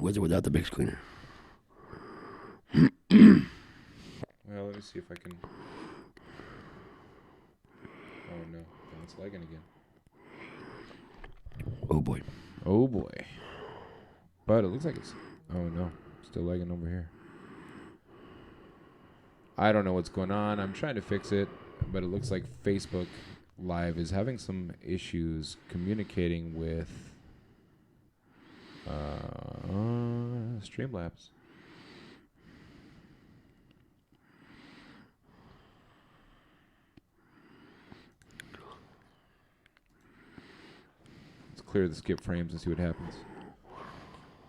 with or without the big screener? Well, let me see if I can. Oh no, then it's lagging again. Oh boy. Oh boy. But it looks like it's. Oh no, still lagging over here. I don't know what's going on. I'm trying to fix it, but it looks like Facebook Live is having some issues communicating with Streamlabs. Let's clear the skip frames and see what happens.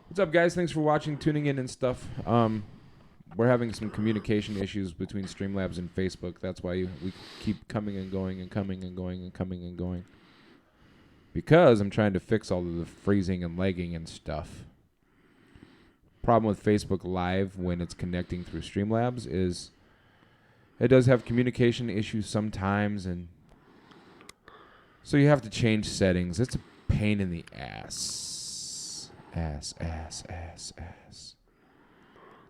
What's up, guys? Thanks for watching, tuning in and stuff. We're having some communication issues between Streamlabs and Facebook. That's why we keep coming and going and coming and going and coming and going. Because I'm trying to fix all of the freezing and lagging and stuff. Problem with Facebook Live when it's connecting through Streamlabs is it does have communication issues sometimes, and so you have to change settings. It's a pain in the ass. Ass.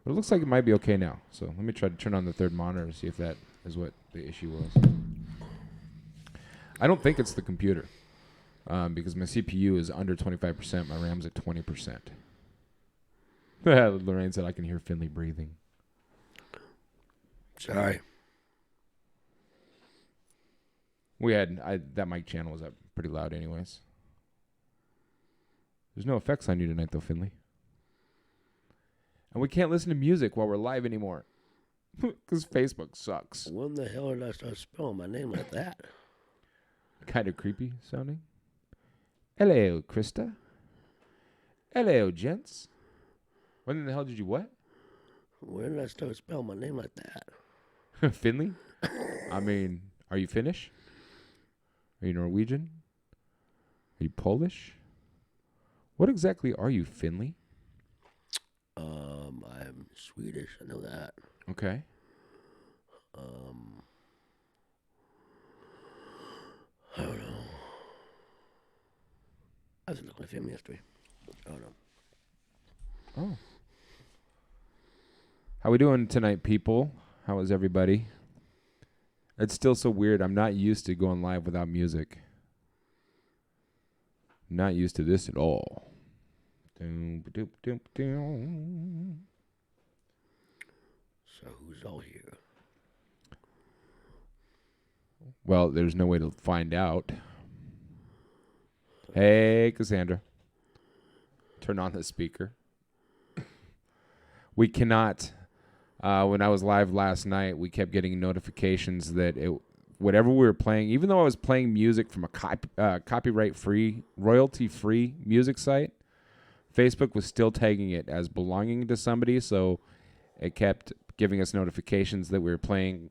But it looks like it might be okay now. So let me try to turn on the third monitor to see if that is what the issue was. I don't think it's the computer because my CPU is under 25%. My RAM's at 20%. Lorraine said I can hear Finlay breathing. Sorry. That mic channel was up pretty loud anyways. There's no effects on you tonight though, Finlay. And we can't listen to music while we're live anymore. Because Facebook sucks. When the hell did I start spelling my name like that? Kind of creepy sounding. Hello, Krista. Hello, gents. When the hell did you what? When did I start spelling my name like that? Finlay? I mean, are you Finnish? Are you Norwegian? Are you Polish? What exactly are you, Finlay? I'm Swedish. I know that. Okay. I don't know. I was looking at family history. I don't know. Oh. How we doing tonight, people? How is everybody? It's still so weird. I'm not used to going live without music. Not used to this at all. So who's all here? Well, there's no way to find out. Hey, Cassandra. Turn on the speaker. We cannot. When I was live last night, we kept getting notifications that whatever we were playing, even though I was playing music from a copyright-free, royalty-free music site, Facebook was still tagging it as belonging to somebody, so it kept giving us notifications that we were playing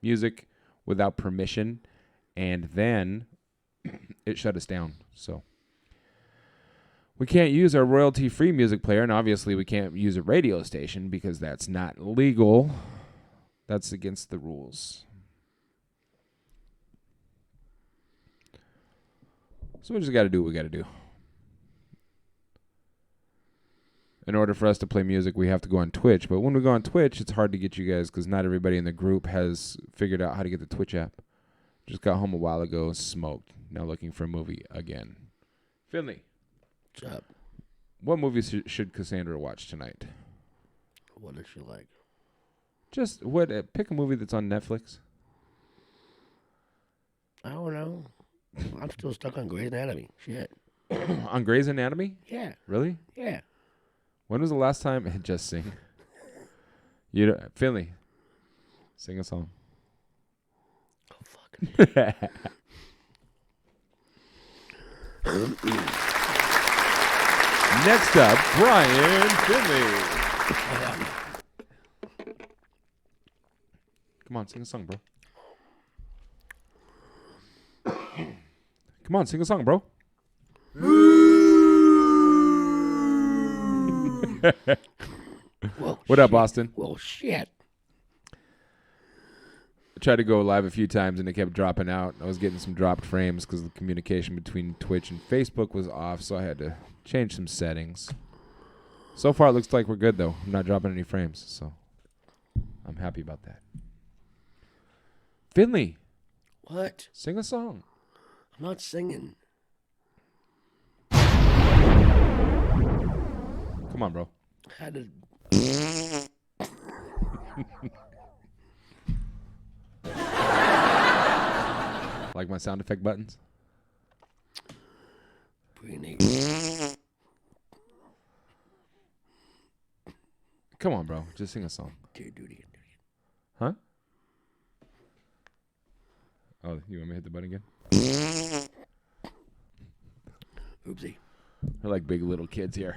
music without permission, and then it shut us down. So we can't use our royalty-free music player, and obviously we can't use a radio station because that's not legal. That's against the rules. So we just got to do what we got to do. In order for us to play music, we have to go on Twitch. But when we go on Twitch, it's hard to get you guys because not everybody in the group has figured out how to get the Twitch app. Just got home a while ago, smoked. Now looking for a movie again. Finlay. What's up? What movie should Cassandra watch tonight? What does she like? Just pick a movie that's on Netflix. I don't know. I'm still stuck on Grey's Anatomy. Shit. On Grey's Anatomy? Yeah. Really? Yeah. When was the last time? Just sing. Finlay, sing a song. Oh, fuck. Next up, Brian Finlay. Come on, sing a song, bro. Come on, sing a song, bro. Well, what up, Austin? Well, shit. I tried to go live a few times and it kept dropping out. I was getting some dropped frames because the communication between Twitch and Facebook was off, so I had to change some settings. So far, it looks like we're good, though. I'm not dropping any frames, so I'm happy about that. Finlay, What? sing a song. I'm not singing. Come on, bro. I had to. Like my sound effect buttons? Breathing. Come on, bro. Just sing a song. Do it again. Huh? Oh, you want me to hit the button again? Oopsie. We're like big little kids here.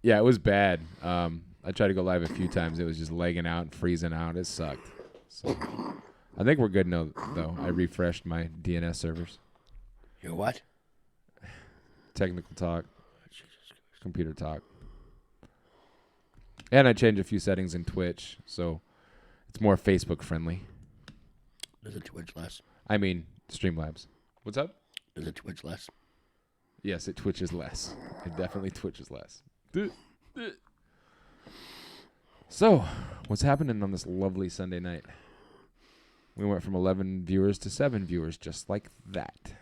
Yeah, it was bad. I tried to go live a few times. It was just lagging out and freezing out. It sucked. So I think we're good now, though. I refreshed my DNS servers. Your what? Technical talk. Computer talk. And I changed a few settings in Twitch, so it's more Facebook friendly. Does it twitch less? I mean, Streamlabs. What's up? Does it twitch less? Yes, it twitches less. It definitely twitches less. So, what's happening on this lovely Sunday night? We went from 11 viewers to 7 viewers, just like that.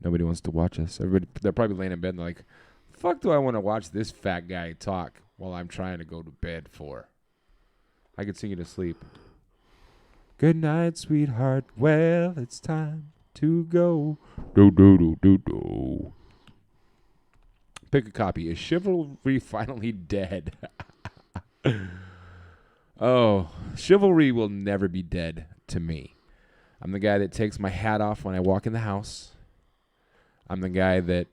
Nobody wants to watch us. Everybody, they're probably laying in bed and they're like, fuck do I want to watch this fat guy talk while I'm trying to go to bed for? I could sing you to sleep. Good night, sweetheart. Well, it's time to go. Do, do, do, do, do. Pick a copy. Is chivalry finally dead? Oh, chivalry will never be dead to me. I'm the guy that takes my hat off when I walk in the house. I'm the guy that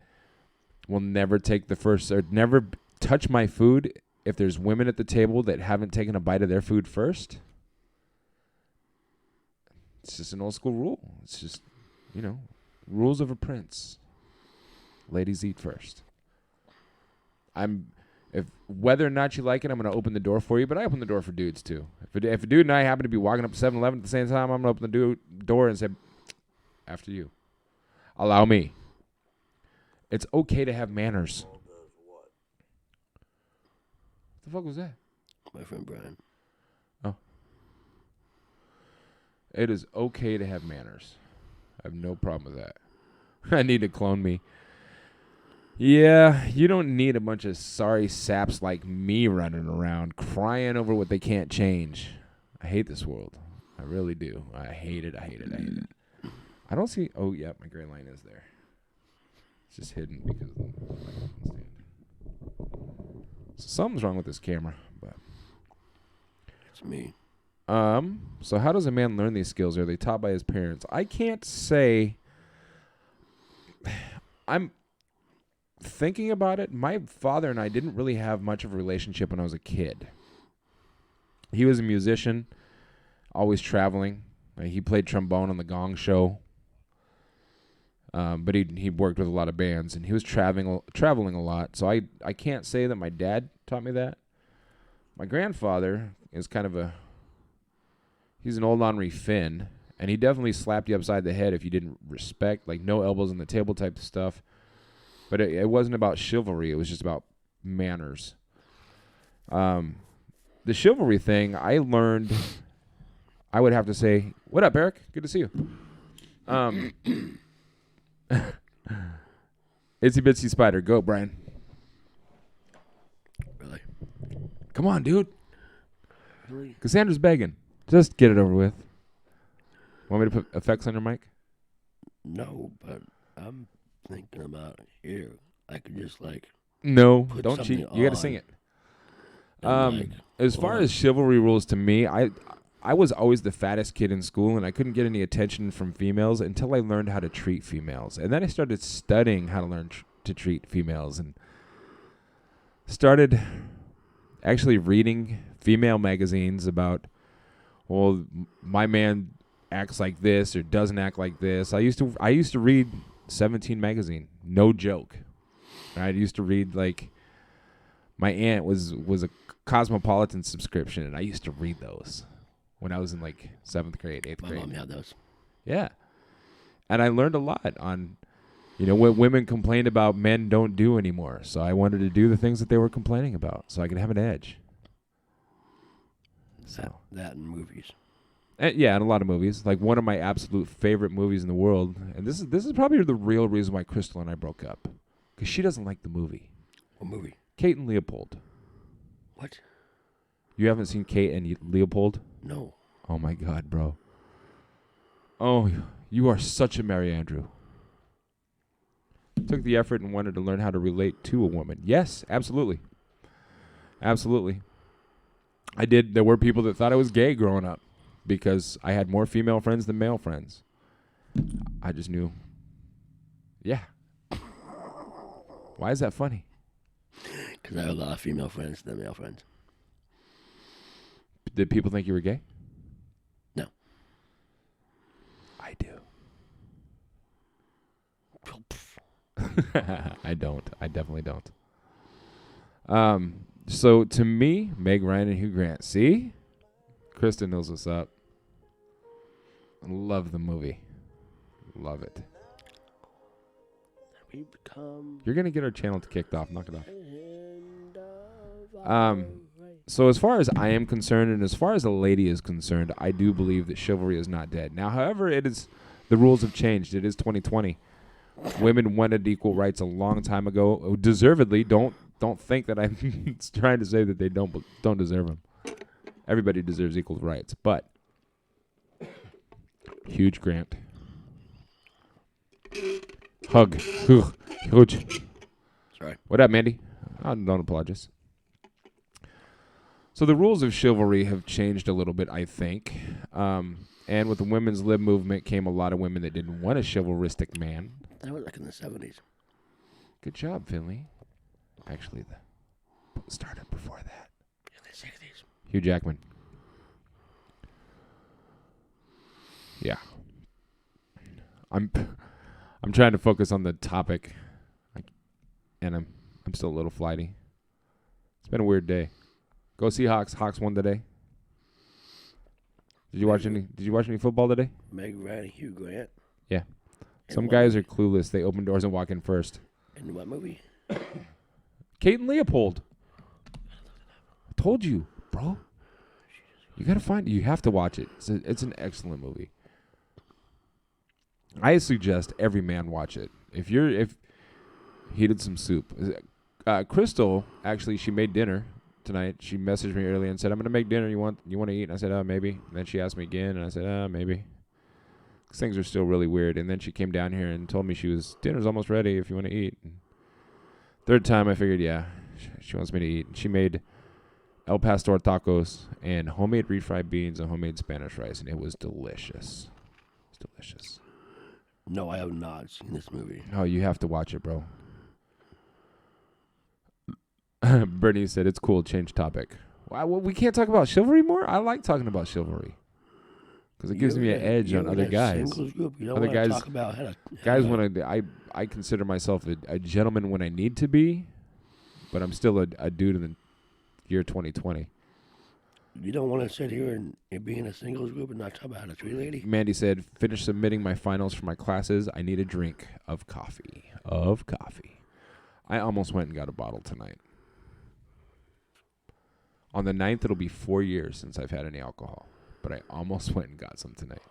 will never take the first or never touch my food if there's women at the table that haven't taken a bite of their food first. It's just an old school rule. It's just, you know, rules of a prince. Ladies eat first. If whether or not you like it, I'm going to open the door for you, but I open the door for dudes too. If a dude and I happen to be walking up to 7-Eleven at the same time, I'm going to open the door and say, after you. Allow me. It's okay to have manners. What the fuck was that? My friend Brian. Oh. It is okay to have manners. I have no problem with that. I need to clone me. Yeah, you don't need a bunch of sorry saps like me running around crying over what they can't change. I hate this world. I really do. I hate it. I hate it. I hate it. I don't see... Oh, yeah, my gray line is there. It's just hidden because of the microphone stand. So something's wrong with this camera, but... It's me. So how does a man learn these skills? Are they taught by his parents? I can't say... I'm... Thinking about it, my father and I didn't really have much of a relationship when I was a kid. He was a musician, always traveling. He played trombone on the Gong Show, but he worked with a lot of bands, and he was traveling a lot. So I can't say that my dad taught me that. My grandfather is kind of he's an old Henri Finn, and he definitely slapped you upside the head if you didn't respect, like no elbows on the table type of stuff. But it wasn't about chivalry. It was just about manners. The chivalry thing, I learned, I would have to say, what up, Eric? Good to see you. Itsy Bitsy Spider. Go, Brian. Really? Come on, dude. Really? Cassandra's begging. Just get it over with. Want me to put effects on your mic? No, but I'm thinking about here. I could just like... No, Put don't cheat. something You got to on. sing it. Like, As far as chivalry rules to me, I was always the fattest kid in school, and I couldn't get any attention from females until I learned how to treat females. And then I started studying how to learn to treat females, and started actually reading female magazines about, well, my man acts like this or doesn't act like this. I used to read 17 magazine, no joke. I used to read, like, my aunt was a Cosmopolitan subscription, and I used to read those when I was in like 7th grade, 8th grade. My mom had those. Yeah. And I learned a lot on You know what women complain about men don't do anymore. So I wanted to do the things that they were complaining about so I could have an edge. So that in movies. Yeah, in a lot of movies. Like one of my absolute favorite movies in the world. And this is probably the real reason why Crystal and I broke up. Because she doesn't like the movie. What movie? Kate and Leopold. What? You haven't seen Kate and Leopold? No. Oh, my God, bro. Oh, you are such a Mary Andrew. Took the effort and wanted to learn how to relate to a woman. Yes, absolutely. Absolutely. I did. There were people that thought I was gay growing up because I had more female friends than male friends. I just knew. Yeah. Why is that funny? Because I have a lot of female friends than male friends. Did people think you were gay? No. I do. I don't. I definitely don't. So to me, Meg Ryan and Hugh Grant. See? Kristen knows what's up. Love the movie. Love it. We become You're going to get our channel kicked off. Knock it off. So as far as I am concerned and as far as the lady is concerned, I do believe that chivalry is not dead. Now, however, the rules have changed. It is 2020. Women wanted equal rights a long time ago. Deservedly. Don't think that I'm trying to say that they don't deserve them. Everybody deserves equal rights, but huge Grant. Hug. Huge. Sorry. What up, Mandy? Don't apologize. So the rules of chivalry have changed a little bit, I think. And with the women's lib movement came a lot of women that didn't want a chivalristic man. That was like in the 70s. Good job, Finlay. Actually, the started before that. In the 60s. Hugh Jackman. Yeah. I'm trying to focus on the topic, and I'm still a little flighty. It's been a weird day. Go Seahawks. Hawks won today. Did you watch any football today? Meg Ryan and Hugh Grant. Yeah. Some guys are clueless. They open doors and walk in first. In what movie? Kate and Leopold. I told you, bro. You have to watch it. It's an excellent movie. I suggest every man watch it. If heated some soup. Crystal, actually, she made dinner tonight. She messaged me earlier and said, "I'm gonna make dinner. You want to eat?" And I said, "Maybe." And then she asked me again, and I said, "Maybe." These things are still really weird. And then she came down here and told me dinner's almost ready if you want to eat. And third time, I figured, yeah, she wants me to eat. She made El Pastor tacos and homemade refried beans and homemade Spanish rice, and it was delicious. It's delicious. No, I have not seen this movie. Oh, you have to watch it, bro. Bernie said, it's cool, change topic. Well, we can't talk about chivalry more? I like talking about chivalry. Because it gives me an edge on other guys. Other guys talk about guys want to. I consider myself a gentleman when I need to be, but I'm still a dude in the year 2020. You don't want to sit here and be in a singles group and not talk about how to treat a lady? Mandy said, finish submitting my finals for my classes. I need a drink of coffee. I almost went and got a bottle tonight. On the 9th, it'll be 4 years since I've had any alcohol. But I almost went and got some tonight.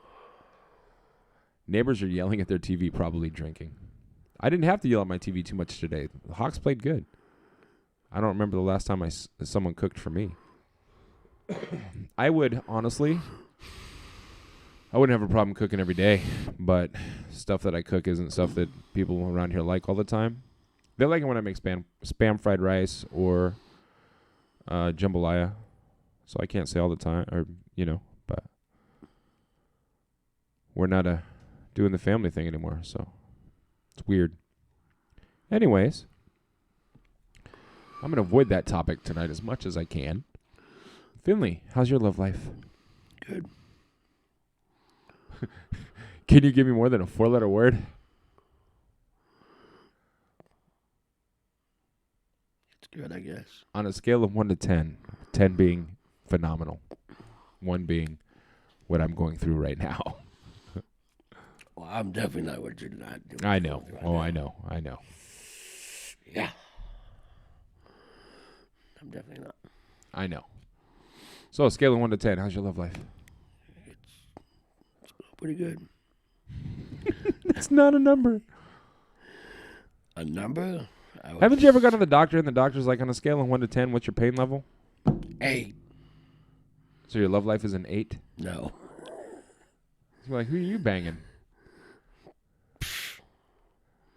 Neighbors are yelling at their TV, probably drinking. I didn't have to yell at my TV too much today. The Hawks played good. I don't remember the last time someone cooked for me. I would, honestly, I wouldn't have a problem cooking every day. But stuff that I cook isn't stuff that people around here like all the time. They like it when I make spam fried rice or jambalaya. So I can't say all the time, or, but we're not doing the family thing anymore, so it's weird. Anyways, I'm going to avoid that topic tonight as much as I can. Finlay, how's your love life? Good. Can you give me more than a 4-letter word? It's good, I guess. On a scale of 1 to 10, 10 being phenomenal, 1 being what I'm going through right now. Well, I'm definitely not what you're not doing. I know. Right Oh, now. I know. I know. Yeah. I'm definitely not. I know. So, scale of 1 to 10, how's your love life? It's pretty good. It's not a number. A number? Haven't you ever gone to the doctor and the doctor's like, on a scale of 1 to 10, what's your pain level? 8. So your love life is an 8? No. You're like, who are you banging?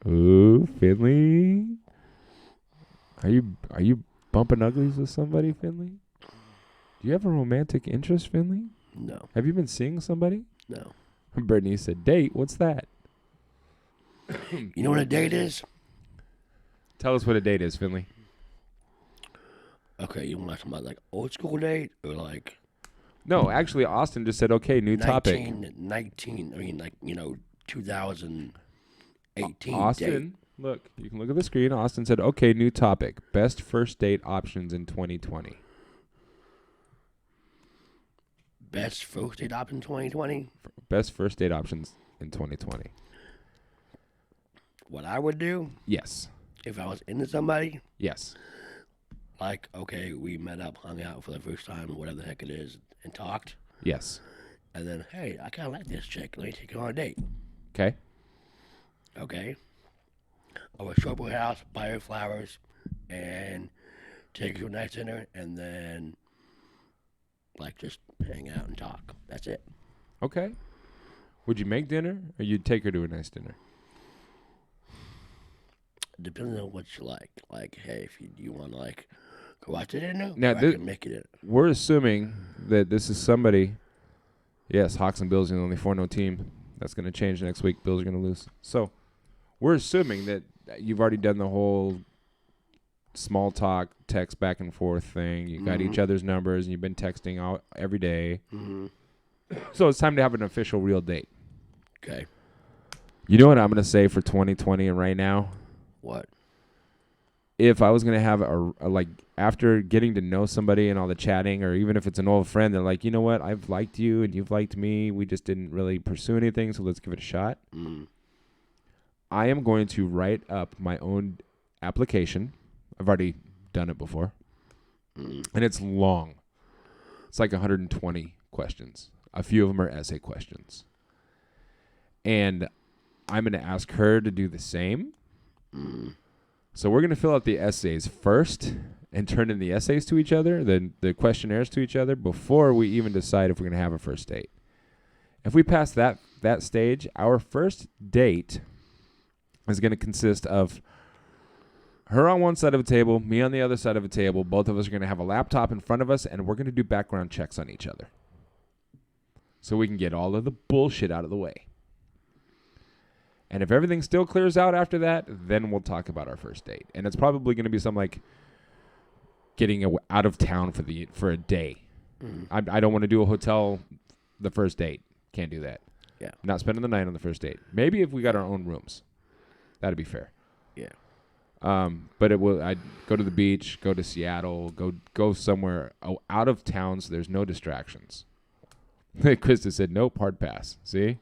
Ooh, Finlay. Are you bumping uglies with somebody, Finlay? Do you have a romantic interest, Finlay? No. Have you been seeing somebody? No. Brittany said, date? What's that? You know what a date is? Tell us what a date is, Finlay. Okay, you want something like old school date or like No, actually, Austin just said, okay, new topic. 19, I mean, like, 2018 Austin, date. look, you can look at the screen. Austin said, okay, new topic. Best first date options in 2020. Best first date option 2020? Best first date options in 2020. What I would do Yes. if I was into somebody, Yes. like, okay, we met up, hung out for the first time, whatever the heck it is, and talked. Yes. And then, hey, I kind of like this chick. Let me take her on a date. Okay. Okay. I would show up at her house, buy her flowers, and take her to a nice dinner, and then, like, just hang out and talk. That's it. Okay. Would you make dinner or you'd take her to a nice dinner? Depending on what you like. Like, hey, if you want to, like, go out to dinner, Now, I can make it. We're assuming that this is somebody. Yes, Hawks and Bills are the only 4-0 team. That's going to change next week. Bills are going to lose. So we're assuming that you've already done the whole small talk, text back and forth thing. You got each other's numbers, and you've been texting all every day. Mm-hmm. So it's time to have an official real date. Okay. You know what I'm going to say for 2020 and right now? What? If I was going to have a like, after getting to know somebody and all the chatting, or even if it's an old friend, they're like, you know what, I've liked you and you've liked me. We just didn't really pursue anything, so let's give it a shot. I am going to write up my own application. I've already done it before. And it's long. It's like 120 questions. A few of them are essay questions. And I'm going to ask her to do the same. So we're going to fill out the essays first and turn in the essays to each other, then the questionnaires to each other, before we even decide if we're going to have a first date. If we pass that stage, our first date is going to consist of her on one side of a table, me on the other side of a table. Both of us are going to have a laptop in front of us, and we're going to do background checks on each other so we can get all of the bullshit out of the way. And if everything still clears out after that, then we'll talk about our first date. And it's probably going to be something like getting out of town for a day. I don't want to do a hotel the first date. Can't do that. Yeah. Not spending the night on the first date. Maybe if we got our own rooms. That'd be fair. Yeah. But I'd go to the beach, go to Seattle, go somewhere out of town so there's no distractions. Krista said, nope, hard pass. See?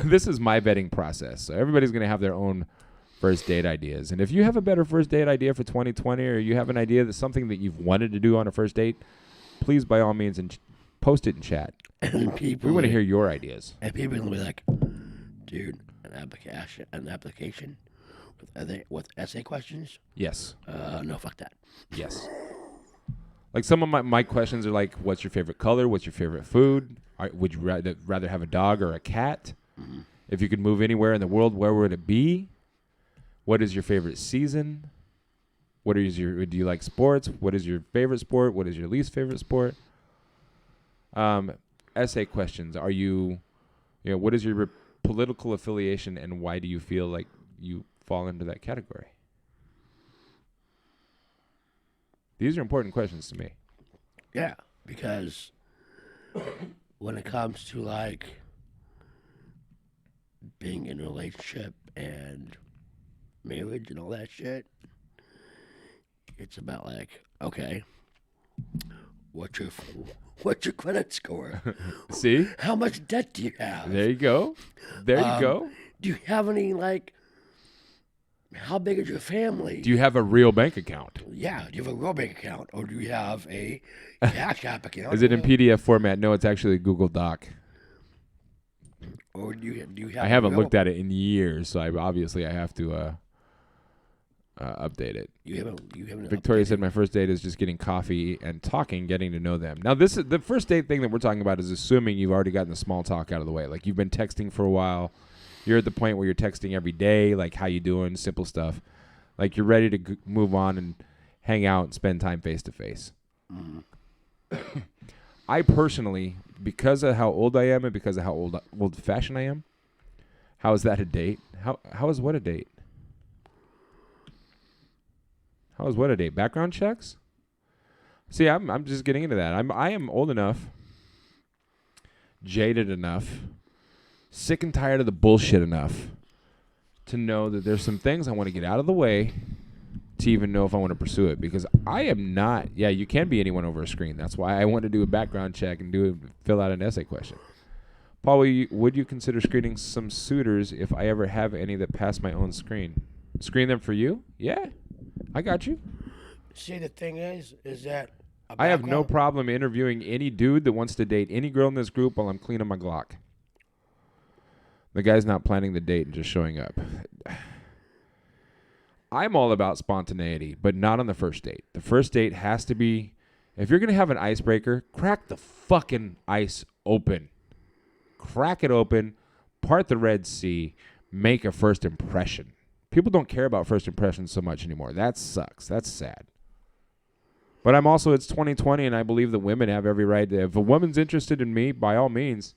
This is my vetting process. So everybody's going to have their own first date ideas. And if you have a better first date idea for 2020, or you have an idea that's something that you've wanted to do on a first date, please, by all means, and post it in chat. And We want to hear your ideas. And people are going to be like, dude, an application with essay questions? Yes. No, fuck that. Yes. Like some of my questions are like, what's your favorite color? What's your favorite food? Would you rather have a dog or a cat? If you could move anywhere in the world, where would it be? What is your favorite season? Do you like sports? What is your favorite sport? What is your least favorite sport? Essay questions. What is your political affiliation, and why do you feel like you fall into that category? These are important questions to me. Yeah, because when it comes to, like, being in a relationship and marriage and all that shit, it's about, like, okay, What's your what's your credit score? See? How much debt do you have? There you go. There you go. Do you have any like? How big is your family? Do you have a real bank account? Yeah, do you have a real bank account, or do you have a Cash App account? Is it in PDF format? No, it's actually a Google Doc. Or do you have? I haven't looked at it in years, so I have to update it. You haven't. Victoria said my first date is just getting coffee and talking, getting to know them. Now, this is the first date thing that we're talking about is assuming you've already gotten the small talk out of the way. Like you've been texting for a while. You're at the point where you're texting every day, like how you doing, simple stuff. Like you're ready to move on and hang out and spend time face to face. I personally, because of how old I am and because of how old fashioned I am, how is that a date? How is what a date? How is what a date? Background checks? See, I'm just getting into that. I am old enough, jaded enough, sick and tired of the bullshit enough to know that there's some things I want to get out of the way to even know if I want to pursue it. Because I am not, you can be anyone over a screen. That's why I want to do a background check and fill out an essay question. Paul, would you consider screening some suitors if I ever have any that pass my own screen? Screen them for you? Yeah, I got you. See, the thing is that I have no problem interviewing any dude that wants to date any girl in this group while I'm cleaning my Glock. The guy's not planning the date and just showing up. I'm all about spontaneity, but not on the first date. The first date has to be, if you're going to have an icebreaker, crack the fucking ice open. Crack it open, part the Red Sea, make a first impression. People don't care about first impressions so much anymore. That sucks. That's sad. But it's 2020, and I believe that women have every right to, if a woman's interested in me, by all means,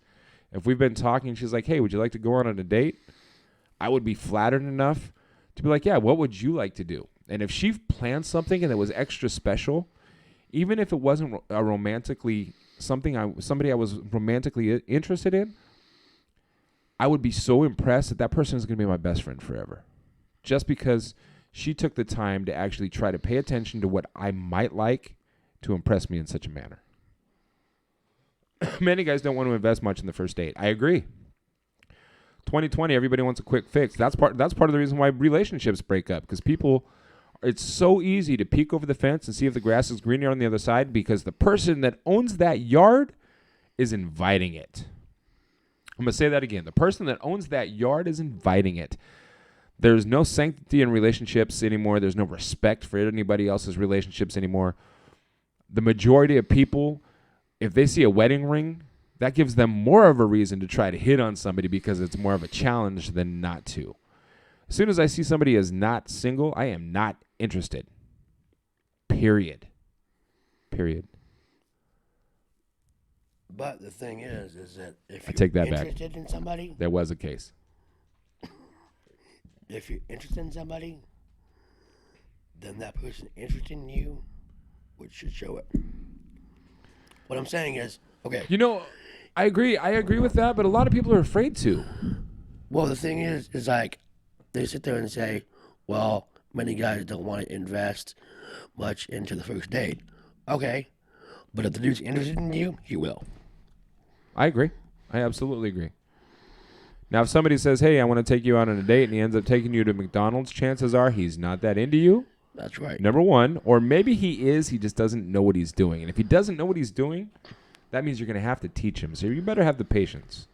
if we've been talking, she's like, hey, would you like to go on a date? I would be flattered enough to be like, yeah, what would you like to do? And if she planned something and it was extra special, even if it wasn't somebody I was romantically interested in, I would be so impressed that person is going to be my best friend forever. Just because she took the time to actually try to pay attention to what I might like to impress me in such a manner. Many guys don't want to invest much in the first date. I agree. 2020, everybody wants a quick fix. That's part of the reason why relationships break up, because it's so easy to peek over the fence and see if the grass is greener on the other side because the person that owns that yard is inviting it. I'm going to say that again. The person that owns that yard is inviting it. There's no sanctity in relationships anymore. There's no respect for anybody else's relationships anymore. The majority of people, if they see a wedding ring, that gives them more of a reason to try to hit on somebody because it's more of a challenge than not to. As soon as I see somebody as not single, I am not interested. Period. But the thing is that if I take you're that back. interested in somebody, There was a case. if you're interested in somebody, then that person interested in you, which should show it. What I'm saying is, okay. I agree with that, but a lot of people are afraid to. Well, the thing is like, they sit there and say, well, many guys don't want to invest much into the first date. Okay, but if the dude's interested in you, he will. I agree. I absolutely agree. Now, if somebody says, hey, I want to take you out on a date, and he ends up taking you to McDonald's, chances are he's not that into you. That's right. Number one. Or maybe he is, he just doesn't know what he's doing. And if he doesn't know what he's doing, that means you're going to have to teach him. So you better have the patience.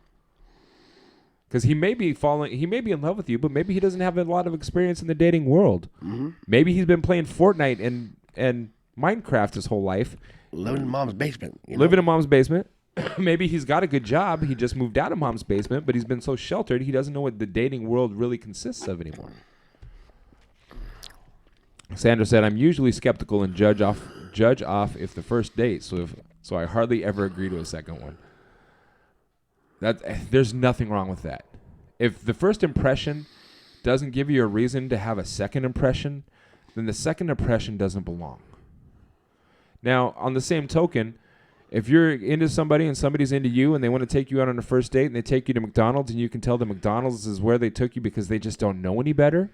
Because he may be in love with you, but maybe he doesn't have a lot of experience in the dating world. Mm-hmm. Maybe he's been playing Fortnite and Minecraft his whole life. Living in mom's basement. Living in mom's basement. Maybe he's got a good job. He just moved out of mom's basement, but he's been so sheltered, he doesn't know what the dating world really consists of anymore. Sandra said, I'm usually skeptical and judge off if the first date, so I hardly ever agree to a second one. There's nothing wrong with that. If the first impression doesn't give you a reason to have a second impression, then the second impression doesn't belong. Now, on the same token, if you're into somebody and somebody's into you and they want to take you out on a first date and they take you to McDonald's and you can tell the McDonald's is where they took you because they just don't know any better,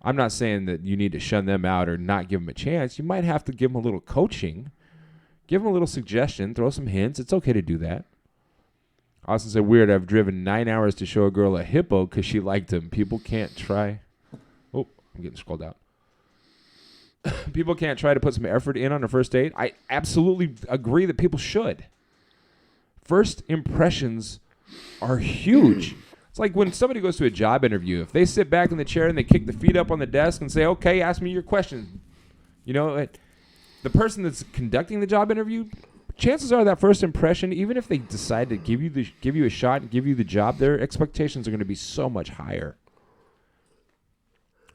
I'm not saying that you need to shun them out or not give them a chance. You might have to give them a little coaching, Give them a little suggestion. Throw some hints. It's okay to do that. Austin said, weird. I've driven 9 hours to show a girl a hippo because she liked him. People can't try. Oh, I'm getting scrolled out. People can't try to put some effort in on a first date. I absolutely agree that people should. First impressions are huge. It's like when somebody goes to a job interview. If they sit back in the chair and they kick the feet up on the desk and say, okay, ask me your questions. You know, the person that's conducting the job interview, chances are that first impression, even if they decide to give you a shot and give you the job, their expectations are going to be so much higher.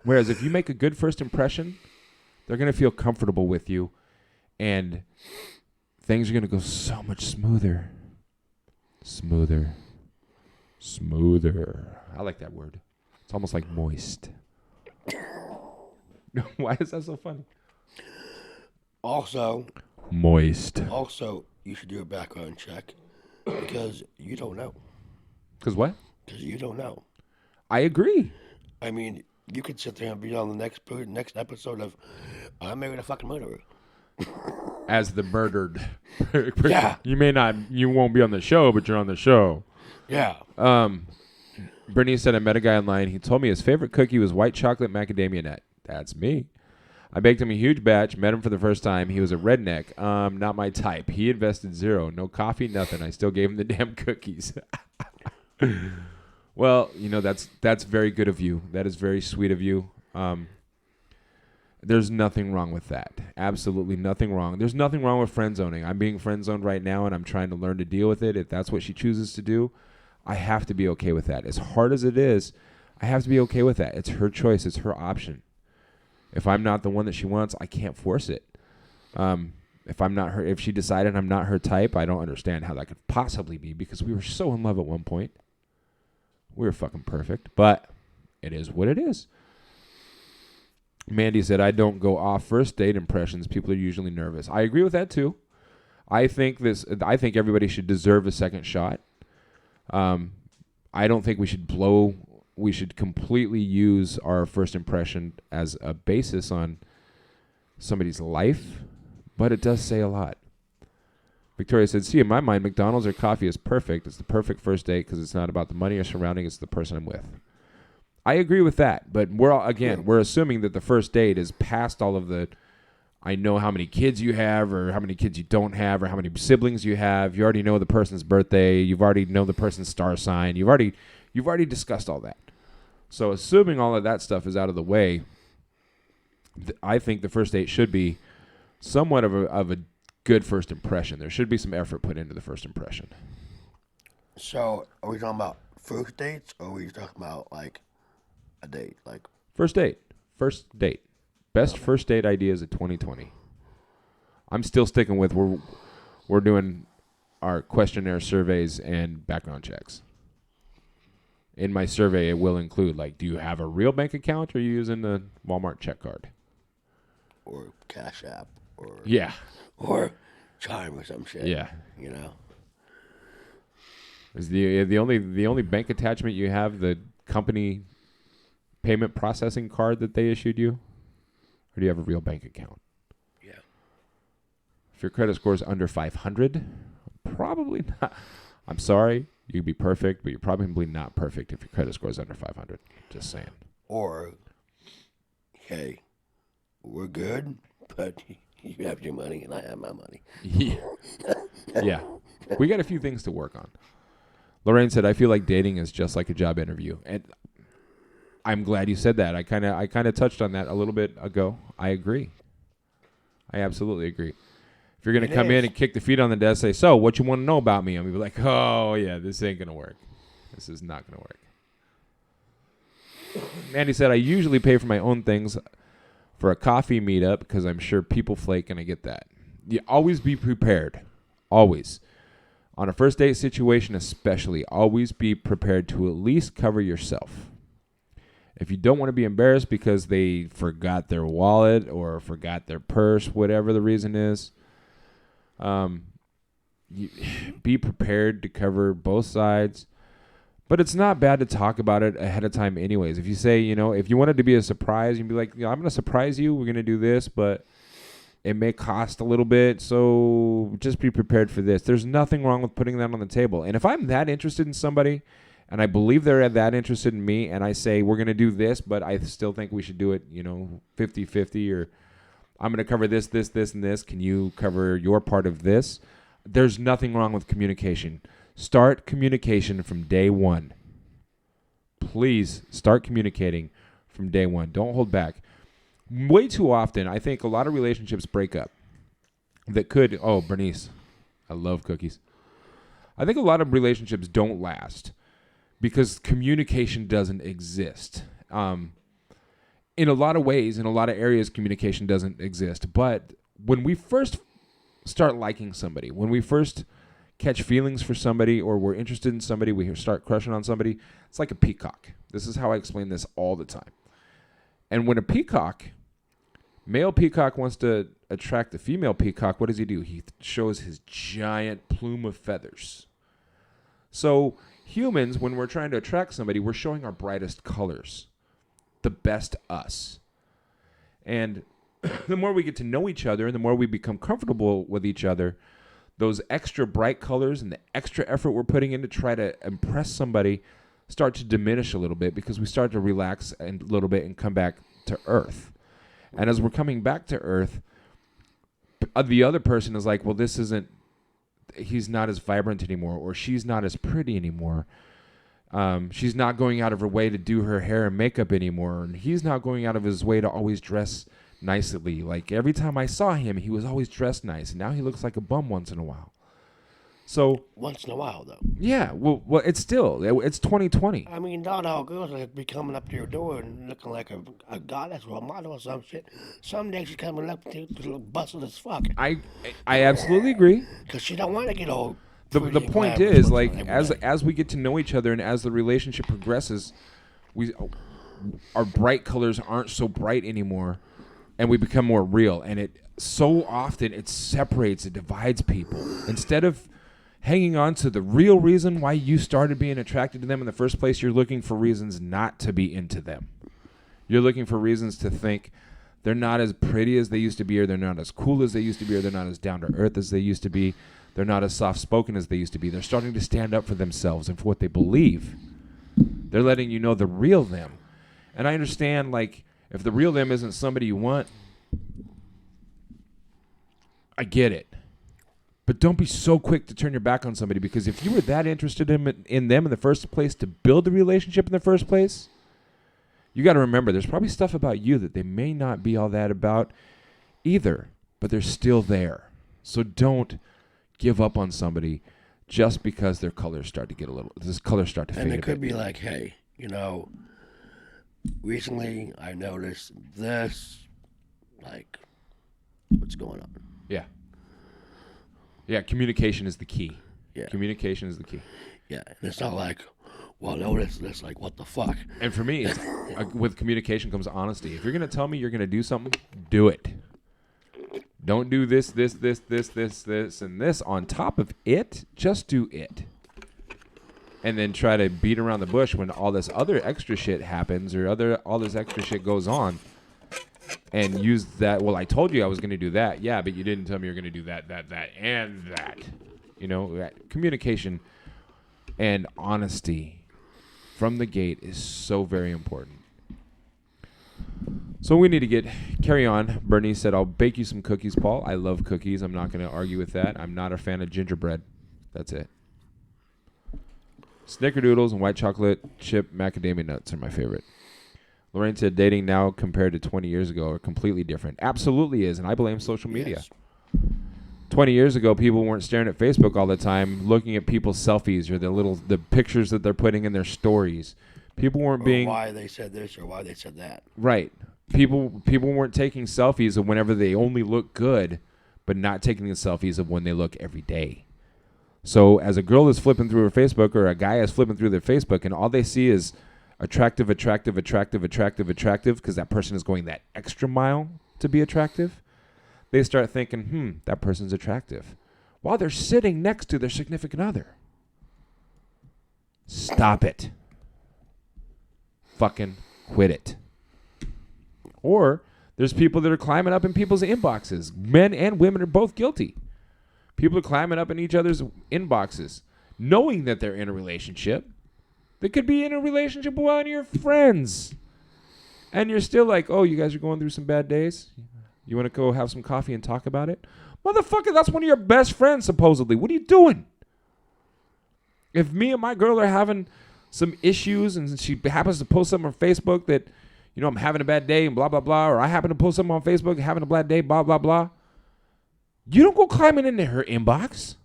Whereas if you make a good first impression, they're going to feel comfortable with you, and things are going to go so much smoother. Smoother. I like that word. It's almost like moist. Why is that so funny? Also, moist. Also, you should do a background check because you don't know. Because what? Because you don't know. I agree. I mean, you could sit there and be on the next episode of I Married a Fucking Murderer. As the murdered. Yeah. You won't be on the show, but you're on the show. Yeah. Bernice said, I met a guy online. He told me his favorite cookie was white chocolate macadamia nut. That's me. I baked him a huge batch, met him for the first time. He was a redneck. Not my type. He invested $0. No coffee, nothing. I still gave him the damn cookies. Well, you know, that's very good of you. That is very sweet of you. There's nothing wrong with that. Absolutely nothing wrong. There's nothing wrong with friend zoning. I'm being friend zoned right now, and I'm trying to learn to deal with it. If that's what she chooses to do, I have to be okay with that. As hard as it is, I have to be okay with that. It's her choice. It's her option. If I'm not the one that she wants, I can't force it. If she decided I'm not her type, I don't understand how that could possibly be, because we were so in love at one point. We were fucking perfect, but it is what it is. Mandy said, I don't go off first date impressions. People are usually nervous. I agree with that too. I think everybody should deserve a second shot. I don't think we should completely use our first impression as a basis on somebody's life, but it does say a lot. Victoria said, see, in my mind, McDonald's or coffee is perfect. It's the perfect first date because it's not about the money or surrounding. It's the person I'm with. I agree with that, but we're assuming that the first date is past all of the, I know how many kids you have or how many kids you don't have or how many siblings you have. You already know the person's birthday. You've already know the person's star sign. You've already discussed all that. So assuming all of that stuff is out of the way, I think the first date should be somewhat of a good first impression. There should be some effort put into the first impression. So are we talking about first dates, or are we talking about like a date? Like first date. Best first date ideas of 2020. I'm still sticking with we're doing our questionnaire surveys and background checks. In my survey, it will include, like, do you have a real bank account, or are you using the Walmart check card? Or Cash App. Or yeah. Or Chime or some shit. Yeah. You know? Is the only bank attachment you have the company payment processing card that they issued you? Or do you have a real bank account? Yeah. If your credit score is under 500, probably not. I'm sorry. You could be perfect, but you're probably not perfect if your credit score is under 500. Just saying. Or, hey, we're good, but you have your money and I have my money. Yeah. Yeah. We got a few things to work on. Lorraine said, I feel like dating is just like a job interview. And I'm glad you said that. I kind of touched on that a little bit ago. I agree. I absolutely agree. If you're going to come in and kick the feet on the desk, say, so what you want to know about me? I'm going to be like, oh, yeah, this ain't going to work. This is not going to work. Mandy said, I usually pay for my own things for a coffee meetup because I'm sure people flake, and I get that. You always be prepared. Always. On a first date situation especially, always be prepared to at least cover yourself. If you don't want to be embarrassed because they forgot their wallet or forgot their purse, whatever the reason is, be prepared to cover both sides. But it's not bad to talk about it ahead of time anyways. If you say, if you want it to be a surprise, you'd be like, I'm going to surprise you. We're going to do this. But It may cost a little bit, so just be prepared for this. There's nothing wrong with putting that on the table. And if I'm that interested in somebody, and I believe they're that interested in me, and I say, we're going to do this, but I still think we should do it, 50-50, or I'm going to cover this, this, this, and this. Can you cover your part of this? There's nothing wrong with communication. Start communication from day one. Please start communicating from day one. Don't hold back. Way too often, I think a lot of relationships break up that could, Bernice, I love cookies. I think a lot of relationships don't last because communication doesn't exist. In a lot of ways, in a lot of areas, communication doesn't exist. But when we first start liking somebody, when we first catch feelings for somebody or we're interested in somebody, we start crushing on somebody, it's like a peacock. This is how I explain this all the time. And when male peacock wants to attract the female peacock, what does he do? He shows his giant plume of feathers. So humans, when we're trying to attract somebody, we're showing our brightest colors, the best us. And the more we get to know each other and the more we become comfortable with each other, those extra bright colors and the extra effort we're putting in to try to impress somebody start to diminish a little bit because we start to relax a little bit and come back to earth. And as we're coming back to earth, the other person is like, well, he's not as vibrant anymore, or she's not as pretty anymore. She's not going out of her way to do her hair and makeup anymore, and he's not going out of his way to always dress nicely. Like every time I saw him, he was always dressed nice, and now he looks like a bum once in a while. So once in a while, though. Yeah, well, it's 2020. I mean, not all girls are be coming up to your door and looking like a goddess or a model or some shit. Some days she's coming up to look busted as fuck. I absolutely agree. Because she don't want to get old. The point is, like, as we get to know each other and as the relationship progresses, our bright colors aren't so bright anymore, and we become more real. And it separates, it divides people. Instead of hanging on to the real reason why you started being attracted to them in the first place, you're looking for reasons not to be into them. You're looking for reasons to think they're not as pretty as they used to be, or they're not as cool as they used to be, or they're not as down to earth as they used to be. They're not as soft-spoken as they used to be. They're starting to stand up for themselves and for what they believe. They're letting you know the real them. And I understand, like, if the real them isn't somebody you want, I get it. But don't be so quick to turn your back on somebody, because if you were that interested in them in the first place to build the relationship in the first place, you got to remember there's probably stuff about you that they may not be all that about either, but they're still there. So don't give up on somebody just because their colors start to fade a And it could bit. be like, hey, recently I noticed this, like, what's going on? Yeah, communication is the key. Yeah. Communication is the key. Yeah, and it's not like, well, no, this like, what the fuck? And for me, with communication comes honesty. If you're going to tell me you're going to do something, do it. Don't do this, and this on top of it. Just do it. And then try to beat around the bush when all this other extra shit happens or all this extra shit goes on. And use that. Well, I told you I was going to do that. Yeah, but you didn't tell me you're going to do that, and that. Communication and honesty from the gate is so very important. So we need to carry on. Bernie said, I'll bake you some cookies, Paul. I love cookies. I'm not going to argue with that. I'm not a fan of gingerbread. That's it. Snickerdoodles and white chocolate chip macadamia nuts are my favorite. Lorraine said dating now compared to 20 years ago are completely different. Absolutely is, and I blame social media. Yes. 20 years ago, people weren't staring at Facebook all the time, looking at people's selfies or the pictures that they're putting in their stories. People weren't being why they said this or why they said that. Right. People weren't taking selfies of whenever they only look good, but not taking the selfies of when they look every day. So as a girl is flipping through her Facebook or a guy is flipping through their Facebook and all they see is attractive, because that person is going that extra mile to be attractive, they start thinking, that person's attractive, while they're sitting next to their significant other. Stop it. Fucking quit it. Or There's people that are climbing up in people's inboxes. Men and women are both guilty. People are climbing up in each other's inboxes, knowing that they're in a relationship. They could be in a relationship with one of your friends. And you're still like, oh, you guys are going through some bad days? You want to go have some coffee and talk about it? Motherfucker, that's one of your best friends, supposedly. What are you doing? If me and my girl are having some issues and she happens to post something on Facebook that, you know, I'm having a bad day and blah, blah, blah, or I happen to post something on Facebook having a bad day, blah, blah, blah, you don't go climbing into her inbox.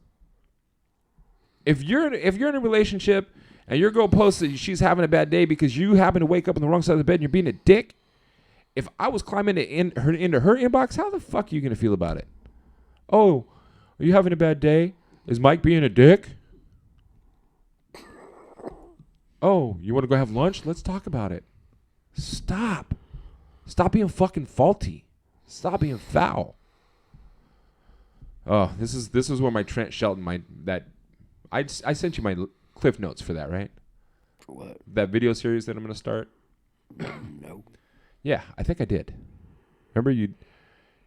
If you're in a relationship and your girl posts that she's having a bad day because you happen to wake up on the wrong side of the bed and you're being a dick, if I was climbing into her inbox, how the fuck are you going to feel about it? Oh, are you having a bad day? Is Mike being a dick? Oh, you want to go have lunch? Let's talk about it. Stop. Stop being fucking faulty. Stop being foul. Oh, this is where my Trent Shelton, I sent you my Cliff Notes for that, right? For what? That video series that I'm going to start? No. Yeah, I think I did. Remember you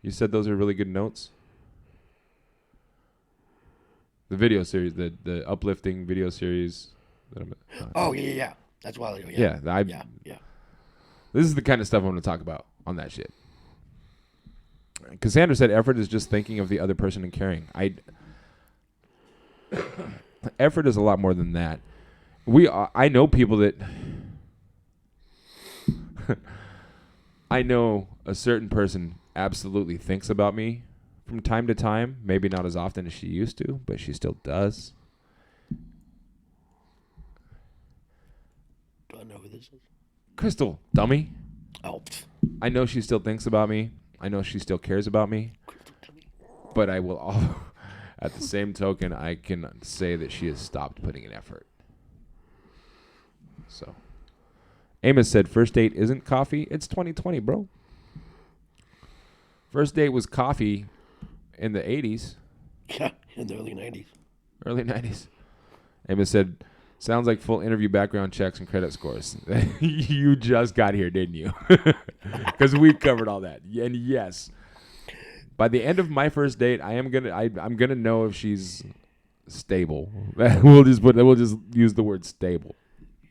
said those are really good notes? The video series, the uplifting video series. Oh, yeah. That's a while ago. Yeah. Yeah. This is the kind of stuff I'm going to talk about on that shit. Cassandra said effort is just thinking of the other person and caring. Effort is a lot more than that. I know people that I know a certain person absolutely thinks about me from time to time. Maybe not as often as she used to, but she still does. Do I know who this is? Crystal, dummy. Oh. I know she still thinks about me. I know she still cares about me. But I will at the same token, I can say that she has stopped putting in effort. So, Amos said, first date isn't coffee. It's 2020, bro. First date was coffee in the 80s. Yeah, in the early 90s. Early 90s. Amos said, sounds like full interview background checks and credit scores. You just got here, didn't you? Because we covered all that. And yes, by the end of my first date, I'm gonna know if she's stable. We'll just use the word stable.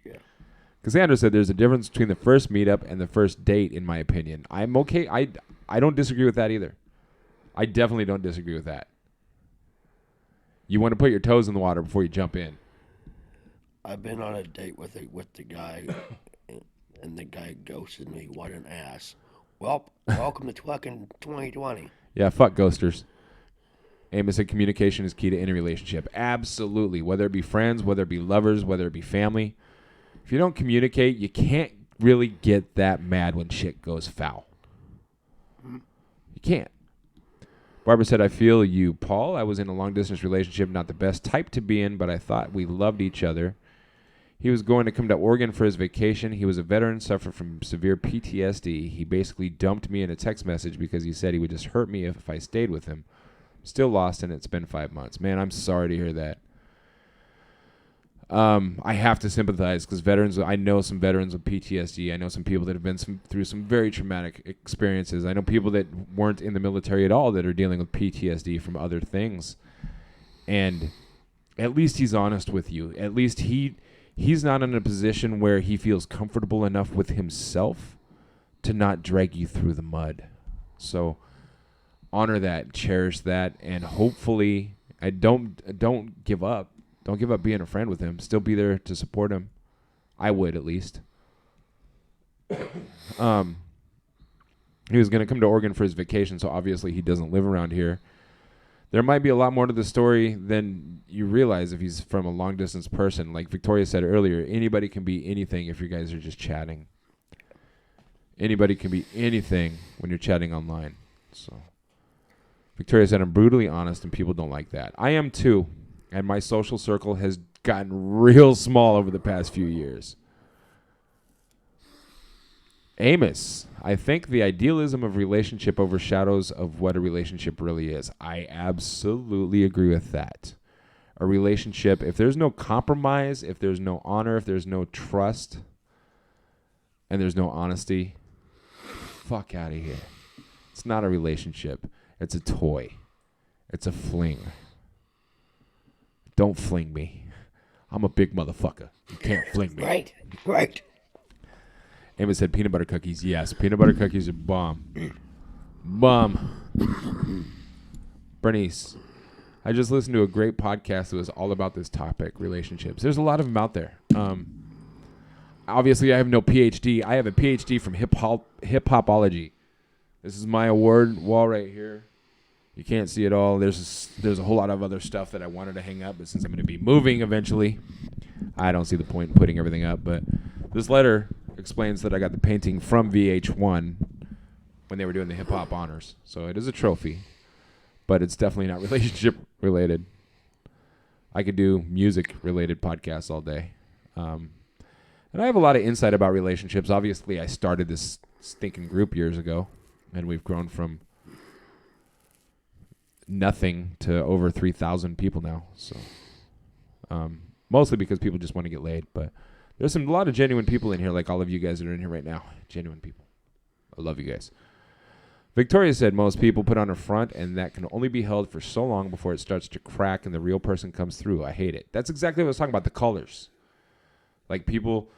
Yeah. Cassandra said there's a difference between the first meetup and the first date, in my opinion. I'm okay. I don't disagree with that either. I definitely don't disagree with that. You want to put your toes in the water before you jump in. I've been on a date with the guy, and the guy ghosted me. What an ass. Well, welcome to fucking 2020. Yeah, fuck ghosters. Amos said communication is key to any relationship. Absolutely. Whether it be friends, whether it be lovers, whether it be family. If you don't communicate, you can't really get that mad when shit goes foul. You can't. Barbara said, I feel you, Paul. I was in a long-distance relationship, not the best type to be in, but I thought we loved each other. He was going to come to Oregon for his vacation. He was a veteran, suffered from severe PTSD. He basically dumped me in a text message because he said he would just hurt me if I stayed with him. Still lost, and it's been 5 months. Man, I'm sorry to hear that. I have to sympathize because veterans, I know some veterans with PTSD. I know some people that have been through some very traumatic experiences. I know people that weren't in the military at all that are dealing with PTSD from other things. And at least he's honest with you. At least he's not in a position where he feels comfortable enough with himself to not drag you through the mud. So honor that, cherish that, and hopefully don't give up. Don't give up being a friend with him. Still be there to support him. I would, at least. He was going to come to Oregon for his vacation, so obviously he doesn't live around here. There might be a lot more to the story than you realize if he's from a long-distance person. Like Victoria said earlier, anybody can be anything if you guys are just chatting. Anybody can be anything when you're chatting online. So Victoria said, I'm brutally honest, and people don't like that. I am too. And my social circle has gotten real small over the past few years. Amos, I think the idealism of relationship overshadows of what a relationship really is. I absolutely agree with that. A relationship, if there's no compromise, if there's no honor, if there's no trust, and there's no honesty, fuck out of here. It's not a relationship. It's a toy. It's a fling. Don't fling me. I'm a big motherfucker. You can't fling me. Right. Amos said peanut butter cookies. Yes, peanut butter cookies are bomb. Bernice, I just listened to a great podcast that was all about this topic, relationships. There's a lot of them out there. Obviously, I have no PhD. I have a PhD from hip-hopology. This is my award wall right here. You can't see it all. There's a whole lot of other stuff that I wanted to hang up, but since I'm going to be moving eventually, I don't see the point in putting everything up. But this letter explains that I got the painting from VH1 when they were doing the hip-hop honors. So it is a trophy, but it's definitely not relationship-related. I could do music-related podcasts all day. And I have a lot of insight about relationships. Obviously, I started this stinking group years ago, and we've grown from nothing to over 3,000 people now. So, mostly because people just want to get laid. But there's a lot of genuine people in here, like all of you guys that are in here right now. Genuine people. I love you guys. Victoria said most people put on a front, and that can only be held for so long before it starts to crack and the real person comes through. I hate it. That's exactly what I was talking about, the colors. Like people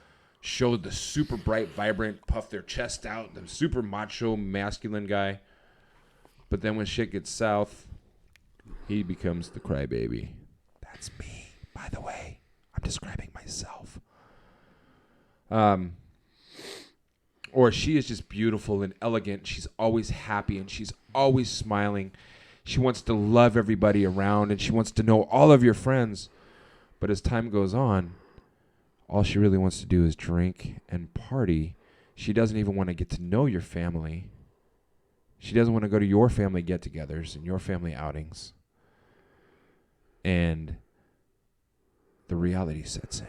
show the super bright, vibrant, puff their chest out, the super macho, masculine guy. But then when shit gets south, he becomes the crybaby. That's me, by the way. I'm describing myself. Or she is just beautiful and elegant. She's always happy and she's always smiling. She wants to love everybody around and she wants to know all of your friends. But as time goes on, all she really wants to do is drink and party. She doesn't even want to get to know your family. She doesn't want to go to your family get-togethers and your family outings. And the reality sets in.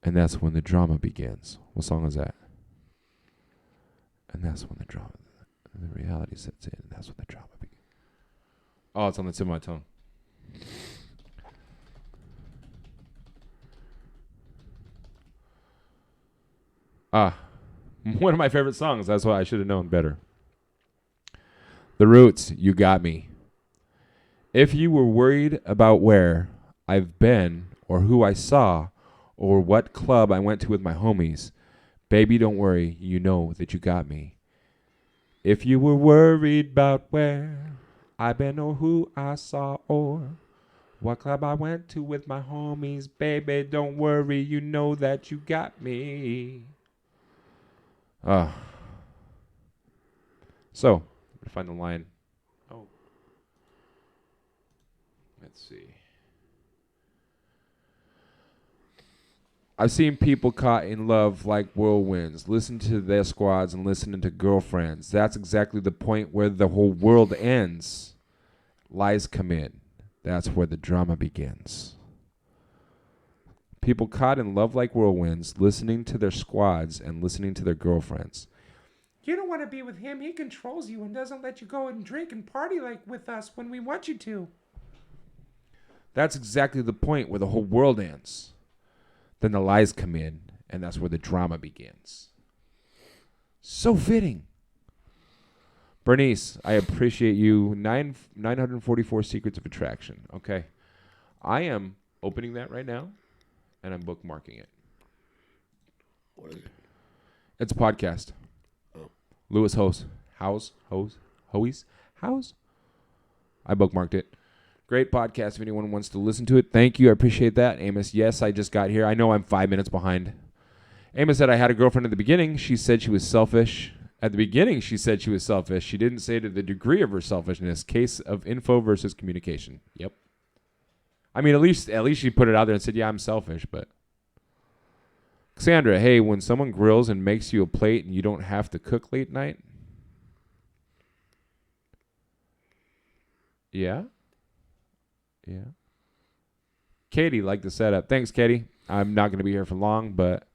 And that's when the drama begins. What song is that? And that's when the reality sets in. And that's when the drama begins. Oh, it's on the tip of my tongue. One of my favorite songs. That's why I should have known better. The Roots, You Got Me. If you were worried about where I've been or who I saw or what club I went to with my homies, baby, don't worry, you know that you got me. If you were worried about where I've been or who I saw or what club I went to with my homies, baby, don't worry, you know that you got me. So, find the line. Oh. Let's see. I've seen people caught in love like whirlwinds, listen to their squads and listening to girlfriends. That's exactly the point where the whole world ends. Lies come in. That's where the drama begins. People caught in love like whirlwinds, listening to their squads and listening to their girlfriends. You don't want to be with him. He controls you and doesn't let you go and drink and party like with us when we want you to. That's exactly the point where the whole world ends. Then the lies come in, and that's where the drama begins. So fitting. Bernice, I appreciate you. 944 Secrets of Attraction. Okay. I am opening that right now, and I'm bookmarking it. What is it? It's a podcast. Oh. Lewis Hoes. I bookmarked it. Great podcast if anyone wants to listen to it. Thank you. I appreciate that. Amos, yes, I just got here. I know I'm 5 minutes behind. Amos said I had a girlfriend at the beginning. She said she was selfish. At the beginning, she said she was selfish. She didn't say to the degree of her selfishness. Case of info versus communication. Yep. I mean, at least she put it out there and said, yeah, I'm selfish, but. Cassandra, hey, when someone grills and makes you a plate and you don't have to cook late night. Yeah? Yeah. Katie liked the setup. Thanks, Katie. I'm not going to be here for long, but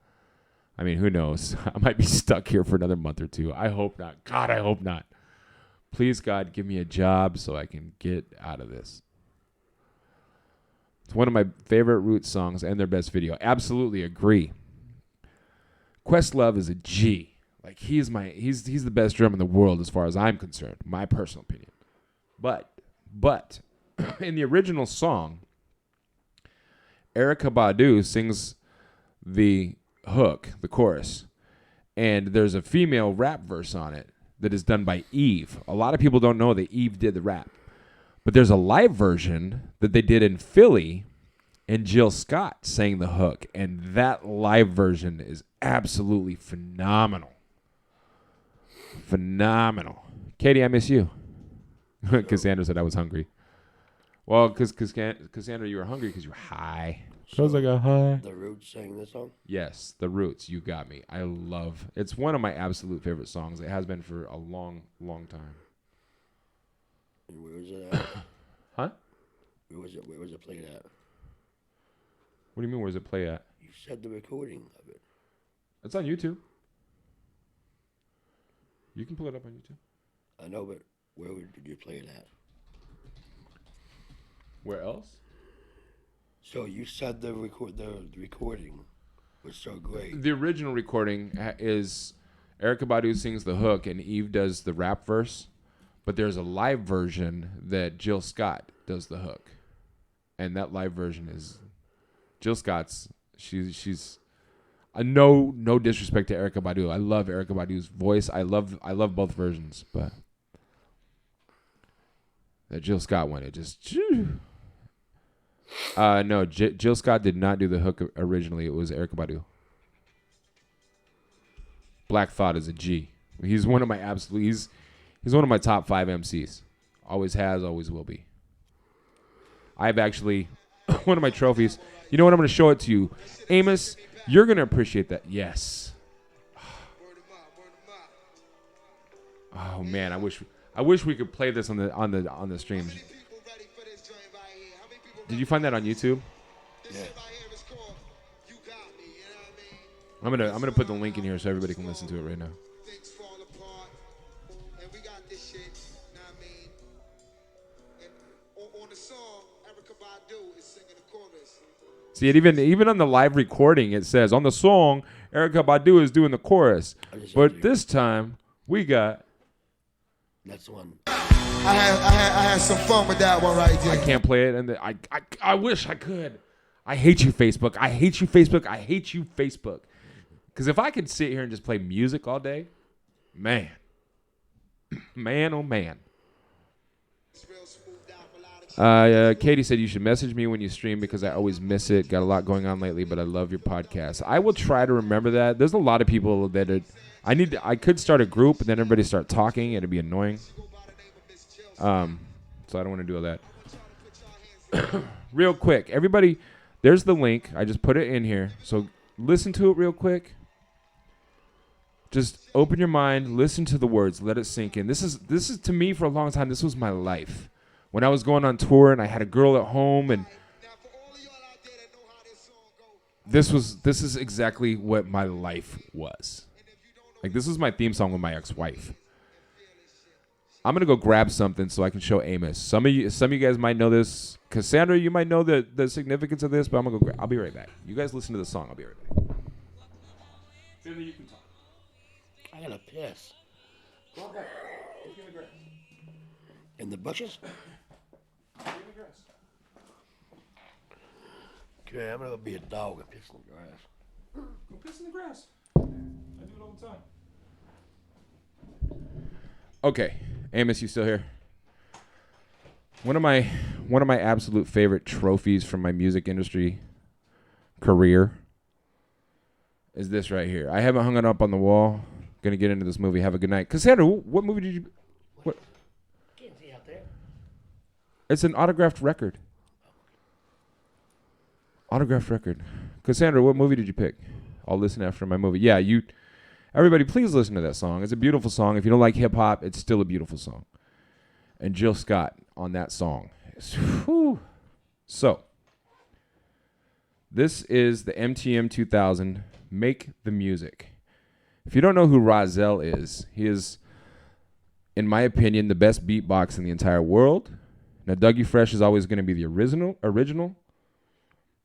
I mean, who knows? I might be stuck here for another month or two. I hope not. God, I hope not. Please, God, give me a job so I can get out of this. It's one of my favorite Roots songs and their best video. Absolutely agree. Questlove is a G. Like he's the best drummer in the world as far as I'm concerned. My personal opinion. But in the original song, Erykah Badu sings the hook, the chorus, and there's a female rap verse on it that is done by Eve. A lot of people don't know that Eve did the rap. But there's a live version that they did in Philly, and Jill Scott sang the hook, and that live version is absolutely phenomenal. Phenomenal. Katie, I miss you. Cassandra said I was hungry. Well, because Cassandra, you were hungry because you were high. So I was like, high. The Roots sang this song? Yes, The Roots, You Got Me. I love it's one of my absolute favorite songs. It has been for a long, long time. And where was it at? Huh? Where was it played at? What do you mean, where's it play at? You said the recording of it. It's on YouTube. You can pull it up on YouTube. I know, but where did you play it at? Where else? So you said the recording was so great. The original recording is Erykah Badu sings the hook and Eve does the rap verse, but there's a live version that Jill Scott does the hook, and that live version is Jill Scott's. She's no disrespect to Erykah Badu. I love Erykah Badu's voice. I love both versions, but that Jill Scott one, it just. No, Jill Scott did not do the hook originally. It was Erykah Badu. Black Thought is a G. He's one of my he's one of my top 5 MCs. Always has, always will be. I've actually one of my trophies. You know what? I'm going to show it to you. Amos, you're going to appreciate that. Yes. Oh man, I wish we could play this on the stream. Did you find that on YouTube? Yeah. I'm gonna put the link in here so everybody can listen to it right now. See, it even on the live recording, it says on the song, Erykah Badu is doing the chorus, but this time we got. That's the one. I had some fun with that one right there. I can't play it, and I wish I could. I hate you, Facebook. I hate you, Facebook. I hate you, Facebook. Because if I could sit here and just play music all day, man, oh man. Katie said you should message me when you stream because I always miss it. Got a lot going on lately, but I love your podcast. I will try to remember that. There's a lot of people that are. I could start a group and then everybody start talking. It'd be annoying. So I don't want to do all that. Real quick, everybody, there's the link. I just put it in here. So listen to it real quick. Just open your mind, listen to the words, let it sink in. This is to me for a long time. This was my life. When I was going on tour and I had a girl at home, and this is exactly what my life was. Like, this was my theme song with my ex-wife. I'm gonna go grab something so I can show Amos. Some of you guys might know this. Cassandra, you might know the significance of this, but I'm gonna go. I'll be right back. You guys listen to the song. I'll be right back. Finlay, you can talk. I gotta piss. Go ahead. Look in the grass. In the bushes? Look in the grass. Okay, I'm gonna be a dog and piss in the grass. Go piss in the grass. I do it all the time. Okay, Amos, you still here? One of my absolute favorite trophies from my music industry career is this right here. I haven't hung it up on the wall. Gonna get into this movie. Have a good night. Cassandra, what movie did you? What? Can't see out there. It's an autographed record. Autographed record. Cassandra, what movie did you pick? I'll listen after my movie. Yeah, you. Everybody, please listen to that song. It's a beautiful song. If you don't like hip hop, it's still a beautiful song. And Jill Scott on that song. So, this is the MTM 2000 Make the Music. If you don't know who Rozelle is, he is, in my opinion, the best beatbox in the entire world. Now, Dougie Fresh is always going to be the original,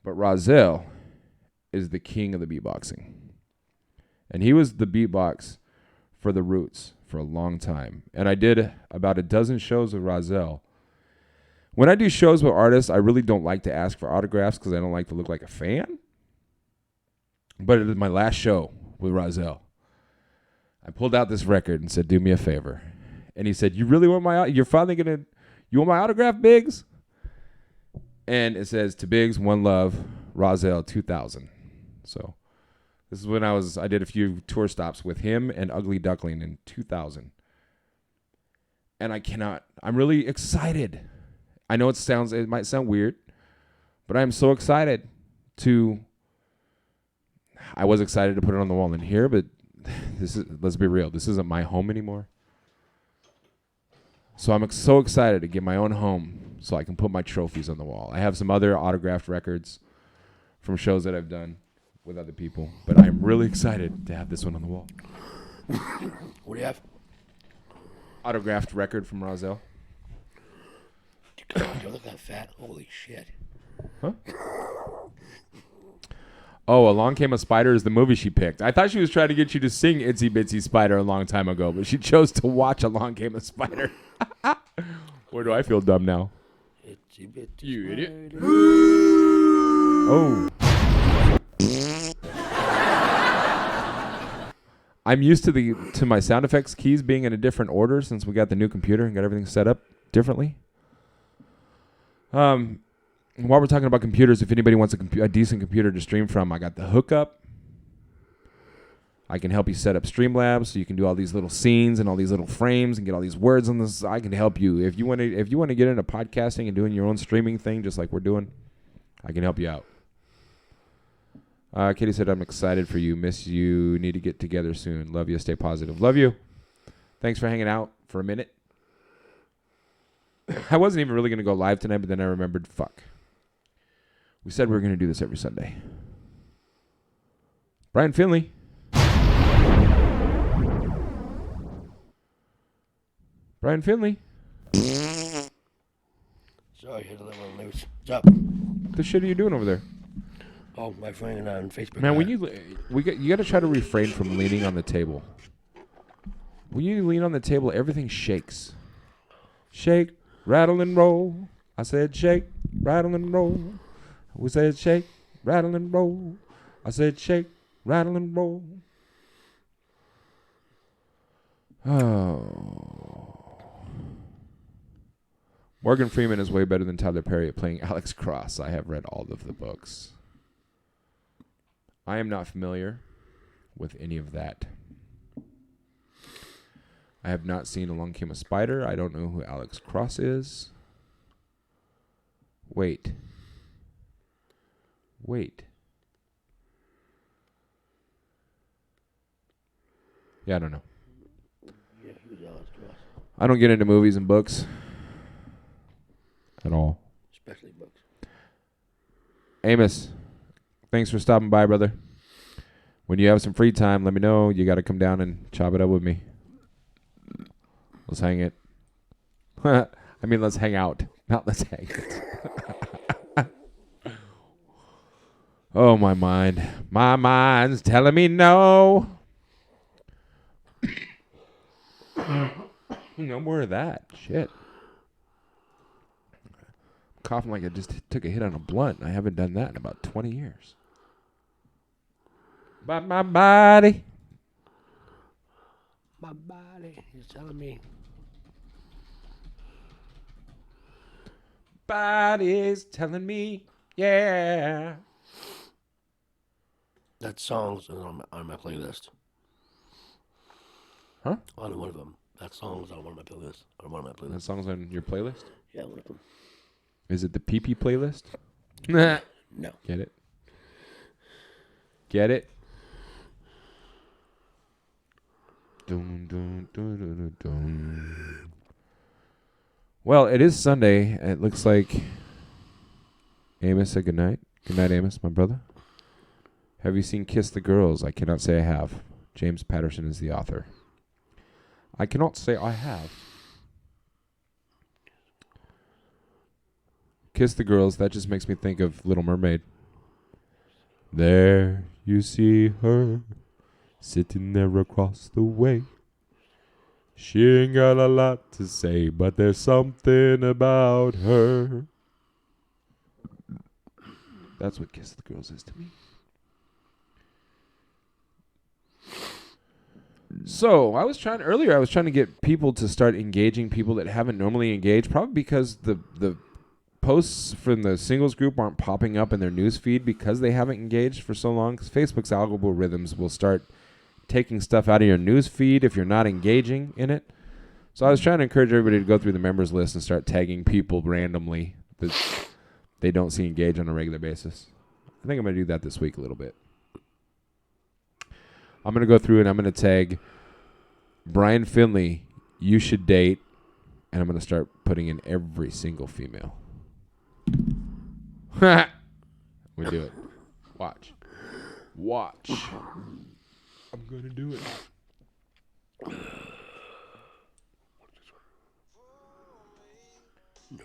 but Rozelle is the king of the beatboxing. And he was the beatbox for the Roots for a long time. And I did about a dozen shows with Rozelle. When I do shows with artists, I really don't like to ask for autographs because I don't like to look like a fan. But it is my last show with Rozelle. I pulled out this record and said, do me a favor. And he said, you really want you want my autograph, Biggz? And it says, to Biggz, one love, Rozelle 2000. So this is when I did a few tour stops with him and Ugly Duckling in 2000. And I'm really excited. I know it might sound weird, but I'm so excited I was excited to put it on the wall in here, but let's be real, this isn't my home anymore. So I'm so excited to get my own home so I can put my trophies on the wall. I have some other autographed records from shows that I've done with other people, but I'm really excited to have this one on the wall. What do you have? Autographed record from Rozelle. God, you look that fat. Holy shit. Huh? Oh, Along Came a Spider is the movie she picked. I thought she was trying to get you to sing Itsy Bitsy Spider a long time ago, but she chose to watch Along Came a Spider. Where do I feel dumb now? Itsy Bitsy You idiot. Spider. Oh. I'm used to my sound effects keys being in a different order since we got the new computer and got everything set up differently. While we're talking about computers, if anybody wants a decent computer to stream from, I got the hookup. I can help you set up Streamlabs so you can do all these little scenes and all these little frames and get all these words on this. I can help you if you want to get into podcasting and doing your own streaming thing, just like we're doing. I can help you out. Katie said, I'm excited for you. Miss you. Need to get together soon. Love you. Stay positive. Love you. Thanks for hanging out for a minute. I wasn't even really going to go live tonight, but then I remembered, fuck. We said we were going to do this every Sunday. Brian Finlay. Brian Finlay. Sorry, hit a little loose. What's up? What the shit are you doing over there? Oh, my friend on Facebook. Man, you got to try to refrain from leaning on the table. When you lean on the table, everything shakes. Shake, rattle, and roll. I said shake, rattle, and roll. We said shake, rattle, and roll. I said shake, rattle, and roll. Oh. Morgan Freeman is way better than Tyler Perry at playing Alex Cross. I have read all of the books. I am not familiar with any of that. I have not seen Along Came a Spider. I don't know who Alex Cross is. Wait. Yeah, I don't know. Yeah, who's Alex Cross? I don't get into movies and books at all. Especially books. Amos, thanks for stopping by, brother. When you have some free time, let me know. You got to come down and chop it up with me. Let's hang it. I mean, let's hang out. Not let's hang it. Oh, my mind. My mind's telling me no. No more of that. Shit. I'm coughing like I just took a hit on a blunt. I haven't done that in about 20 years. But my body. My body is telling me. Body's telling me, yeah. That song's on my playlist. Huh? On one of them. That song's on one of my playlists. On one of my That playlists. song's on your playlist? Yeah, one of them. Is it the PP playlist? Nah. No. Get it? Get it? Dun, dun, dun, dun, dun, dun. Well, it is Sunday. It looks like Amos said goodnight. Good night, Amos, my brother. Have you seen Kiss the Girls? I cannot say I have. James Patterson is the author. I cannot say I have. Kiss the Girls, that just makes me think of Little Mermaid. There you see her, sitting there across the way. She ain't got a lot to say, but there's something about her. That's what Kiss the Girls is to me. So I was trying to get people to start engaging people that haven't normally engaged, probably because the posts from the singles group aren't popping up in their news feed because they haven't engaged for so long. Because Facebook's algorithms will start taking stuff out of your news feed if you're not engaging in it. So I was trying to encourage everybody to go through the members list and start tagging people randomly that they don't see engage on a regular basis. I think I'm going to do that this week a little bit. I'm going to go through and I'm going to tag Biggz Finlay, you should date, and I'm going to start putting in every single female. We do it. Watch. I'm going to do it.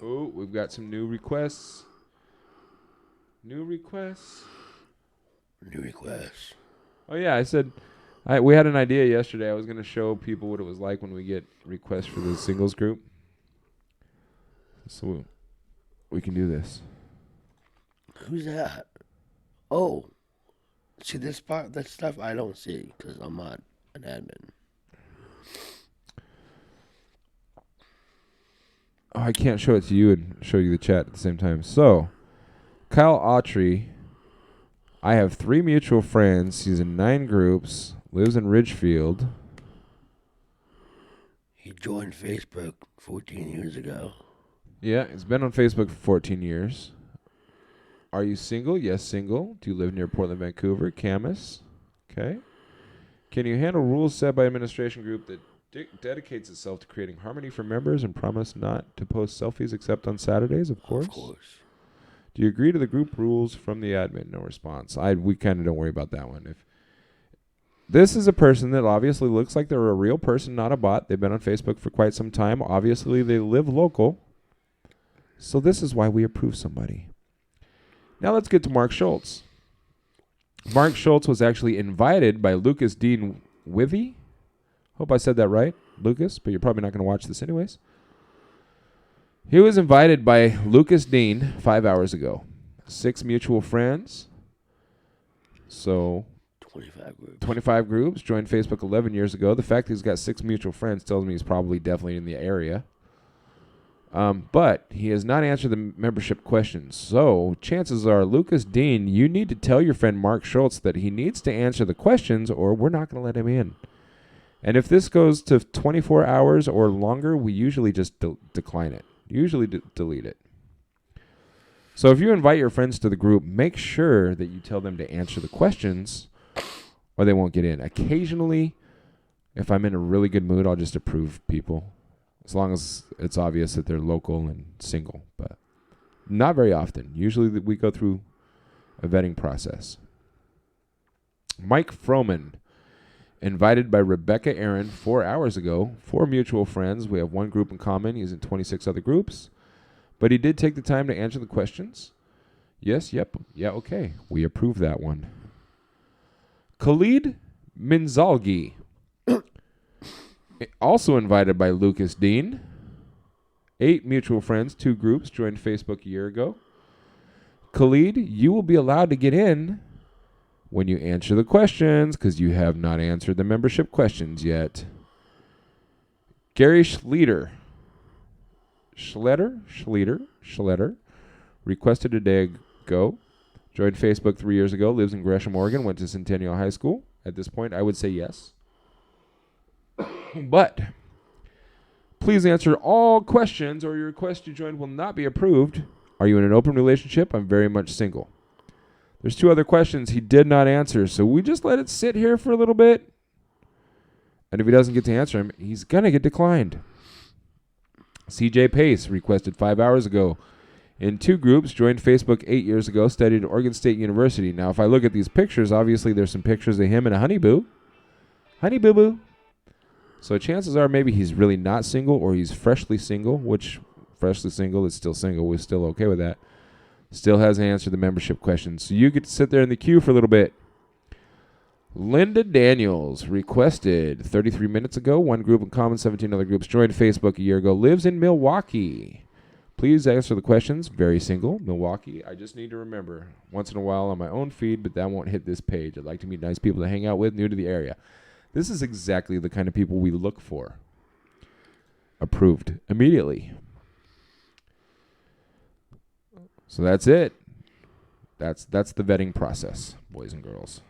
Oh, we've got some new requests. Oh, yeah, I said we had an idea yesterday. I was going to show people what it was like when we get requests for the singles group. So we can do this. Who's that? Oh. See, this stuff I don't see because I'm not an admin. Oh, I can't show it to you and show you the chat at the same time. So, Kyle Autry, I have 3 mutual friends. He's in 9 groups, lives in Ridgefield. He joined Facebook 14 years ago. Yeah, he's been on Facebook for 14 years. Are you single? Yes, single. Do you live near Portland, Vancouver? Camas. Okay. Can you handle rules set by administration group that dedicates itself to creating harmony for members and promise not to post selfies except on Saturdays? Of course. Of course. Do you agree to the group rules from the admin? No response. We kind of don't worry about that one. If this is a person that obviously looks like they're a real person, not a bot. They've been on Facebook for quite some time. Obviously, they live local. So this is why we approve somebody. Now let's get to Mark Schultz. Mark Schultz was actually invited by Lucas Dean Withy. Hope I said that right, Lucas, but you're probably not going to watch this anyways. He was invited by Lucas Dean 5 hours ago. 6 mutual friends. So 25 groups. Joined Facebook 11 years ago. The fact that he's got 6 mutual friends tells me he's probably definitely in the area. But he has not answered the membership questions. So chances are, Lucas Dean, you need to tell your friend Mark Schultz that he needs to answer the questions or we're not going to let him in. And if this goes to 24 hours or longer, we usually just decline it. Usually delete it. So if you invite your friends to the group, make sure that you tell them to answer the questions or they won't get in. Occasionally, if I'm in a really good mood, I'll just approve people. As long as it's obvious that they're local and single, but not very often. Usually we go through a vetting process. Mike Froman, invited by Rebecca Aaron 4 hours ago. 4 mutual friends. We have 1 group in common. He's in 26 other groups. But he did take the time to answer the questions. Yes, yep, yeah, okay. We approve that one. Khalid Minzalgi, also invited by Lucas Dean. 8 mutual friends, 2 groups, joined Facebook a year ago. Khalid, you will be allowed to get in when you answer the questions because you have not answered the membership questions yet. Gary Schletter, requested a day ago. Joined Facebook 3 years ago, lives in Gresham, Oregon, went to Centennial High School. At this point, I would say yes. But please answer all questions or your request to join will not be approved. Are you in an open relationship? I'm very much single. There's 2 other questions he did not answer, so we just let it sit here for a little bit. And if he doesn't get to answer him, he's going to get declined. CJ Pace requested 5 hours ago. In 2 groups, joined Facebook 8 years ago, studied at Oregon State University. Now, if I look at these pictures, obviously there's some pictures of him and a honey boo. Honey boo boo. So chances are maybe he's really not single or he's freshly single, which freshly single is still single. We're still okay with that. Still hasn't answered the membership questions. So you get to sit there in the queue for a little bit. Linda Daniels requested 33 minutes ago. One group in common, 17 other groups joined Facebook a year ago. Lives in Milwaukee. Please answer the questions. Very single. Milwaukee. I just need to remember once in a while on my own feed, but that won't hit this page. I'd like to meet nice people to hang out with, new to the area. This is exactly the kind of people we look for. Approved immediately. So that's it. That's the vetting process, boys and girls.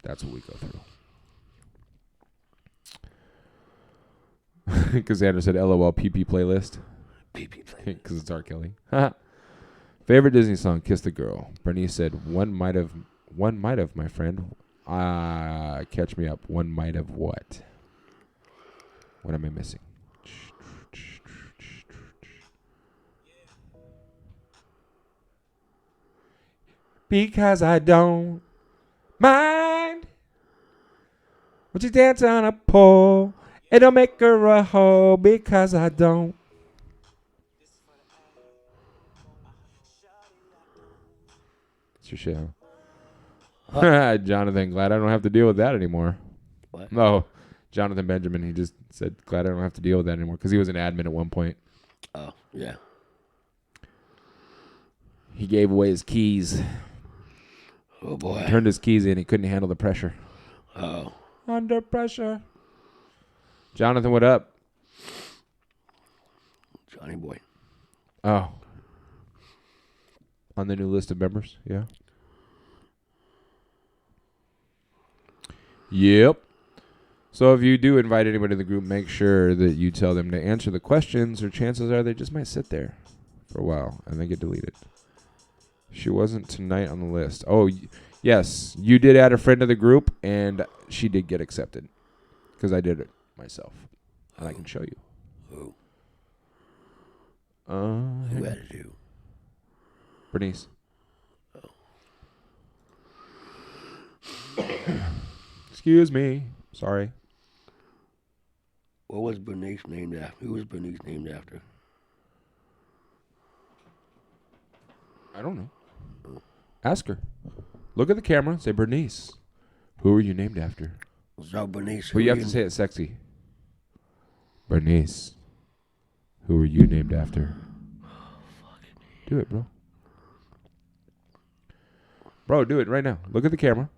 That's what we go through. Cassandra said, LOL, PP playlist. PP playlist. Because it's R. Kelly. Favorite Disney song, Kiss the Girl. Bernice said, one might have, my friend. Catch me up. One might have what? What am I missing? Because I don't mind. Would you dance on a pole? It'll make her a hoe because I don't. It's your shit, huh? Jonathan, glad I don't have to deal with that anymore. What? No, Jonathan Benjamin, he just said, glad I don't have to deal with that anymore because he was an admin at one point. Oh, yeah. He gave away his keys. Oh, boy. He turned his keys in. He couldn't handle the pressure. Oh. Under pressure. Jonathan, what up? Johnny boy. Oh. On the new list of members? Yeah. Yep. So if you do invite anybody to the group, make sure that you tell them to answer the questions, or chances are they just might sit there for a while and then get deleted. She wasn't tonight on the list. Oh, yes. You did add a friend to the group, and she did get accepted because I did it myself. And I can show you. Who? Who Who added you? Bernice. Excuse me. Sorry. What was Bernice named after? Who was Bernice named after? I don't know. Ask her. Look at the camera. Say, Bernice. Who are you named after? So Bernice. But you have to say it sexy. Bernice. Who are you named after? Do it, bro. Bro, do it right now. Look at the camera.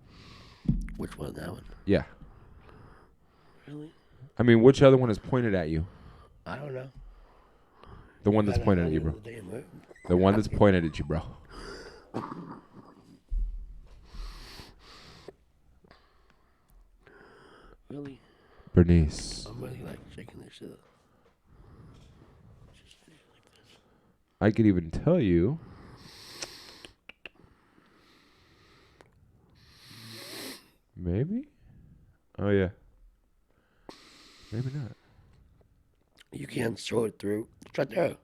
Which one? That one? Yeah. Really? I mean, which other one is pointed at you? I don't know. The one that's pointed at you, bro. The one that's pointed at you, bro. Really? Bernice. I'm really like shaking this shit up. I could even tell you. Maybe? Oh, yeah. Maybe not. You can't show it through. It's right there.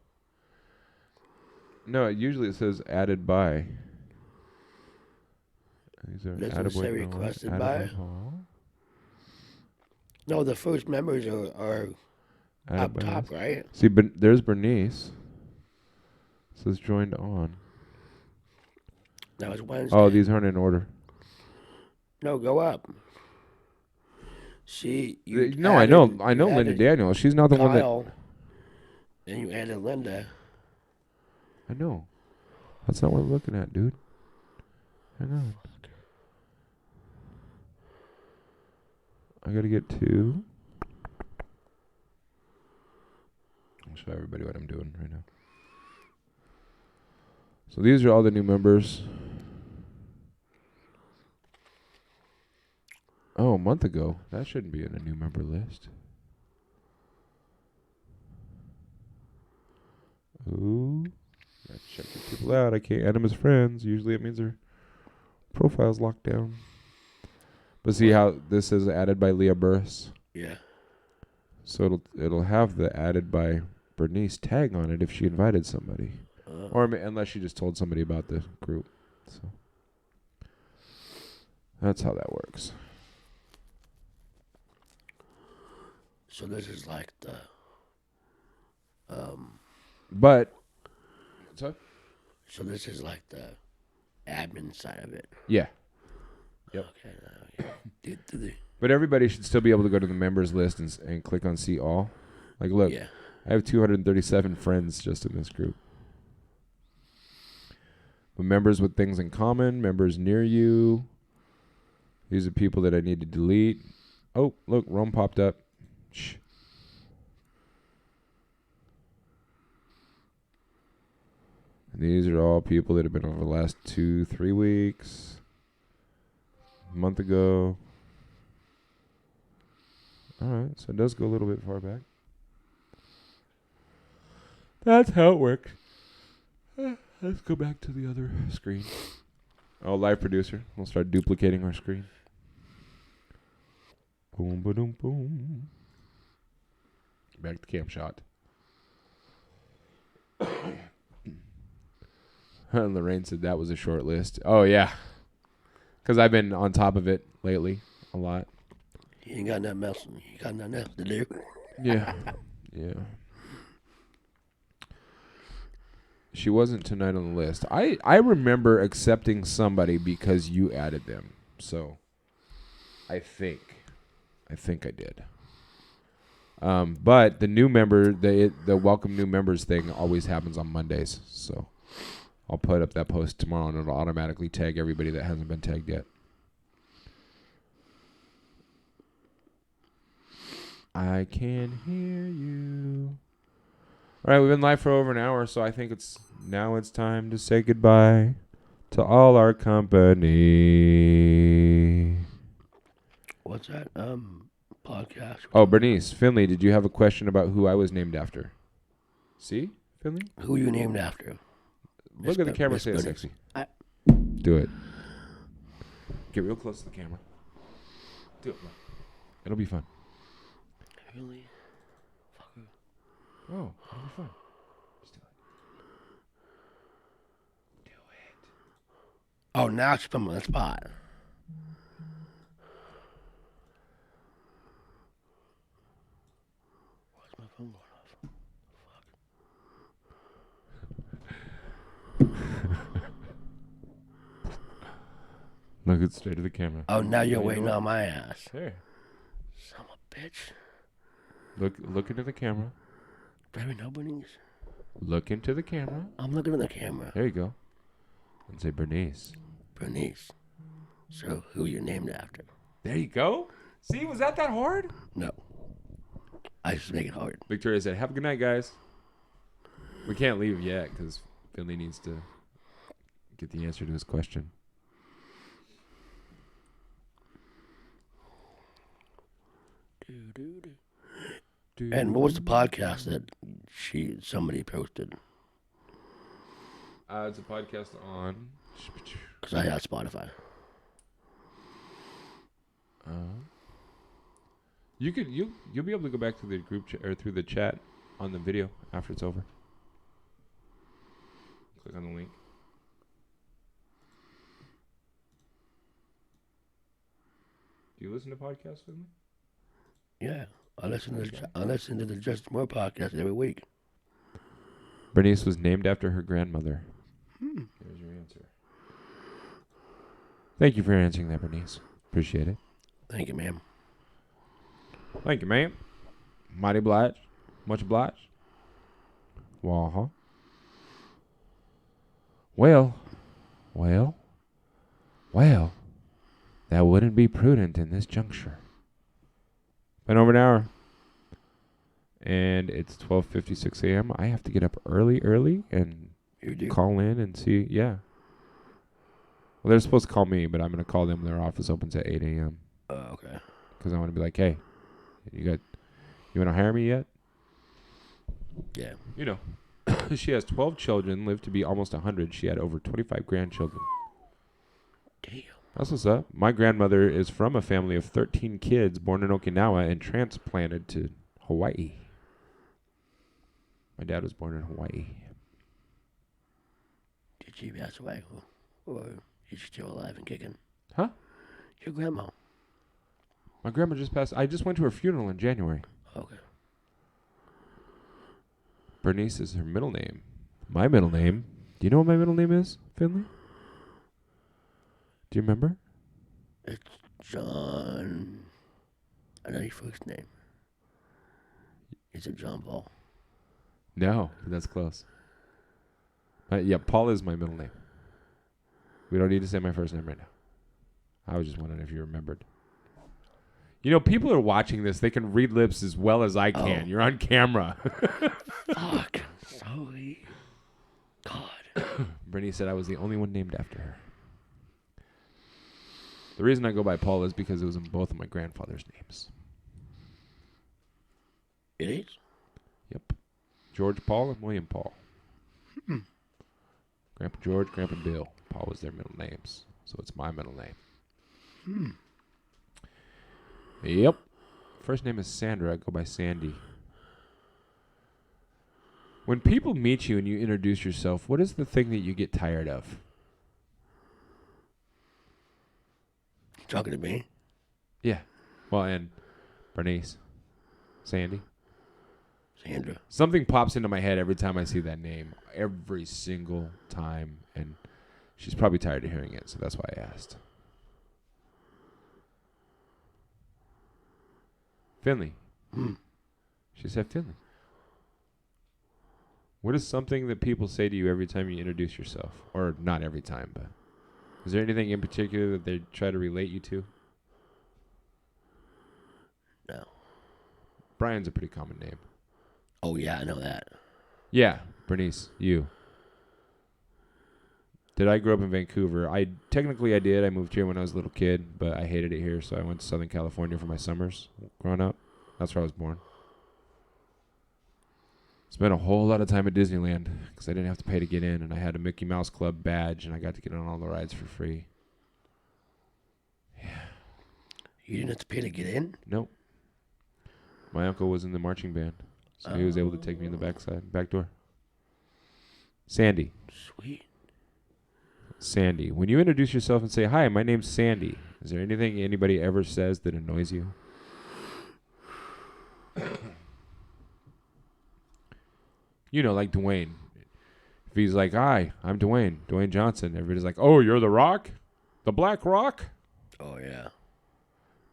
No, usually it says added by. These are Doesn't added say by- requested added by? Paul. No, the first members are Added up by top, us. right? See, there's Bernice. It says joined on. That was Wednesday. Oh, these aren't in order. No, go up. See, No, I know Linda added Daniels. She's not the one that. Kyle, and you added Linda. I know. That's not what I'm looking at, dude. Hang on. I gotta get to. I'll show everybody what I'm doing right now. So these are all the new members. Oh, a month ago. That shouldn't be in a new member list. Ooh. Let's check the people out. I can't add them as friends. Usually it means their profile's locked down. But see how this is added by Leah Burris? Yeah. So it'll have the added by Bernice tag on it if she invited somebody. Or unless she just told somebody about the group. So that's how that works. So this is like the But so this is like the admin side of it. yeah. Yep. Okay. But everybody should still be able to go to the members list and click on see all. Like, look, Yeah. I have 237 friends just in this group. But members with things in common, members near you. These are people that I need to delete. Oh, look, Rome popped up. Shh. And these are all people that have been over the last 2-3 weeks. A month ago. All right, so it does go a little bit far back. That's how it works. Let's go back to the other screen. Oh, live producer. We'll start duplicating our screen. Boom, ba-doom, boom. Back to cam shot. Lorraine said that was a short list. Oh, yeah. Because I've been on top of it lately a lot. You ain't got nothing else. You got nothing else to do. Yeah. Yeah. She wasn't tonight on the list. I remember accepting somebody because you added them. So I think I did. But the new member, the welcome new members thing always happens on Mondays. So I'll put up that post tomorrow and it'll automatically tag everybody that hasn't been tagged yet. I can hear you. All right, we've been live for over an hour, so I think it's time to say goodbye to all our company. What's that? Podcast. Oh, Bernice Finlay, did you have a question about who I was named after? See, Finlay? Who you named after? Look at the camera, say it sexy. Do it. Get real close to the camera. Do it. It'll be fun. Really? Fucker. Oh, it'll be fun. Just do it. Do it. Oh, now it's from the spot. Why's my phone going off? Look it straight to the camera. Oh, now you're waiting on my ass. There. Son of a bitch. Look into the camera. Baby, nobody's. Look into the camera. I'm looking at the camera. There you go. And say Bernice. Bernice. So, who you named after? There you go. See, was that hard? No. I just make it hard. Victoria said, have a good night, guys. We can't leave yet because Finley needs to get the answer to his question. And what was the podcast that somebody posted? It's a podcast on. Because I have Spotify. You'll be able to go back to the group or through the chat on the video after it's over. Click on the link. Do you listen to podcasts, Finley? Yeah. I listen to the Just More podcast every week. Bernice was named after her grandmother. There's your answer. Thank you for answering that, Bernice. Appreciate it. Thank you, ma'am. Thank you, ma'am. Mighty obliged. Much obliged. Well, that wouldn't be prudent in this juncture. Been over an hour. And it's 12:56 a.m. I have to get up early and call in and see. Yeah. Well, they're supposed to call me, but I'm going to call them when their office opens at 8 a.m. Okay. Because I want to be like, hey, you want to hire me yet? Yeah. You know, she has 12 children, lived to be almost 100. She had over 25 grandchildren. Damn. That's what's up. My grandmother is from a family of 13 kids born in Okinawa and transplanted to Hawaii. My dad was born in Hawaii. Did she pass away? Or is she still alive and kicking? Huh? Your grandma. My grandma just passed. I just went to her funeral in January. Okay. Bernice is her middle name. My middle name. Do you know what my middle name is, Finley? Do you remember? It's John. I know your first name. Is it John Paul? No, but that's close. Yeah, Paul is my middle name. We don't need to say my first name right now. I was just wondering if you remembered. You know, people are watching this. They can read lips as well as I can. Oh. You're on camera. Fuck. Sorry. God. Brittany said I was the only one named after her. The reason I go by Paul is because it was in both of my grandfather's names. It is? Yep. George Paul and William Paul. Grandpa George, Grandpa Bill. Paul was their middle names. So it's my middle name. Yep. First name is Sandra. I go by Sandy. When people meet you and you introduce yourself, what is the thing that you get tired of? Talking to me? Yeah. Well, and Bernice. Sandy. Sandra. Something pops into my head every time I see that name. Every single time. And she's probably tired of hearing it, so that's why I asked. Finlay. She said Finlay. What is something that people say to you every time you introduce yourself? Or not every time, but is there anything in particular that they try to relate you to? No. Brian's a pretty common name. Oh, yeah, I know that. Yeah, Bernice, you. Did I grow up in Vancouver? I did. I moved here when I was a little kid, but I hated it here, so I went to Southern California for my summers growing up. That's where I was born. Spent a whole lot of time at Disneyland because I didn't have to pay to get in, and I had a Mickey Mouse Club badge, and I got to get on all the rides for free. Yeah. You didn't have to pay to get in? Nope. My uncle was in the marching band, so he was able to take me in the back door. Sandy. Sweet. Sandy. When you introduce yourself and say, "Hi, my name's Sandy," is there anything anybody ever says that annoys you? You know, like Duane. If he's like, "Hi, I'm Duane Johnson," everybody's like, "Oh, you're the Rock? The Black Rock?" Oh, yeah.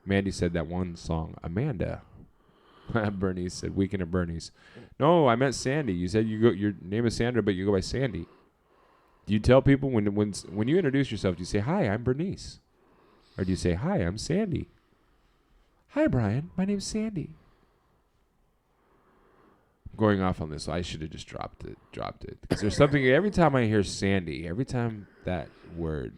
Mandy said that one song, Amanda. Bernice said, "Weekend at Bernie's." No, I meant Sandy. You said your name is Sandra, but you go by Sandy. Do you tell people when you introduce yourself, do you say, "Hi, I'm Bernice"? Or do you say, "Hi, I'm Sandy"? "Hi, Brian. My name's Sandy." I'm going off on this. So I should have just dropped it. Because there's something, every time I hear Sandy, every time that word,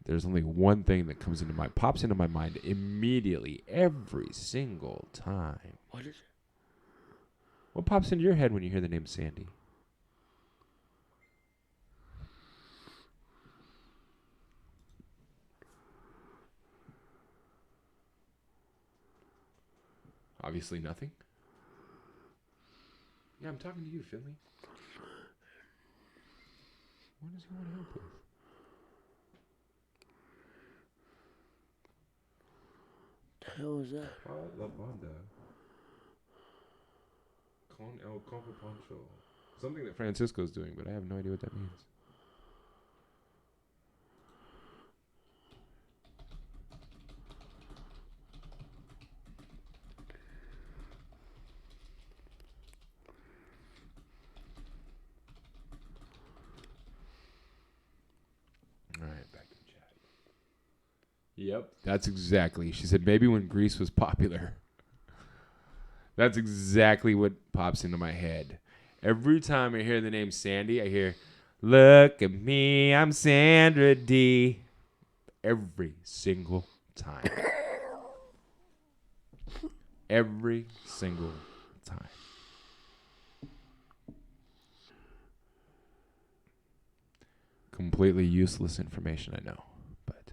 there's only one thing that pops into my mind immediately, every single time. What is it? What pops into your head when you hear the name Sandy? Obviously nothing. Yeah, I'm talking to you, Finlay. What does he want help with? The hell is that? La banda. Con el compa poncho. Something that Francisco's doing, but I have no idea what that means. All right, back to chat. Yep, that's exactly. She said maybe when Grease was popular. That's exactly what pops into my head. Every time I hear the name Sandy, I hear, "Look at me, I'm Sandra D." Every single time. Every single time. Completely useless information, I know. But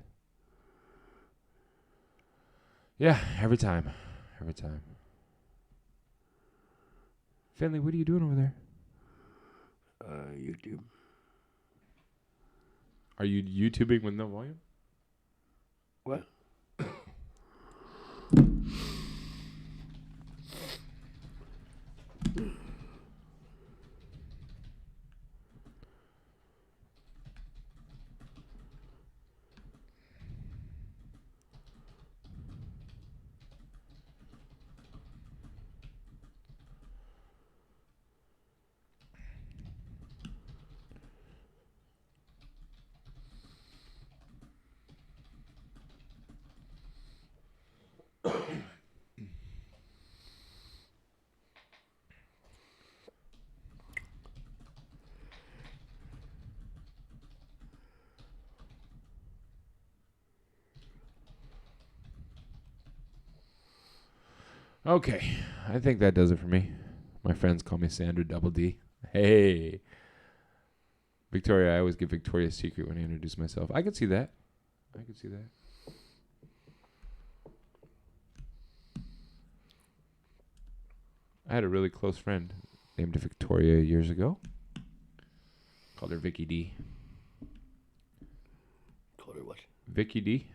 yeah, every time. Every time. Finlay, what are you doing over there? YouTube. Are you YouTubing with no volume? What? Okay, I think that does it for me. My friends call me Sandra Double D. Hey. Victoria, I always give Victoria a secret when I introduce myself. I can see that. I can see that. I had a really close friend named Victoria years ago. Called her Vicky D. Call her what? Vicky D.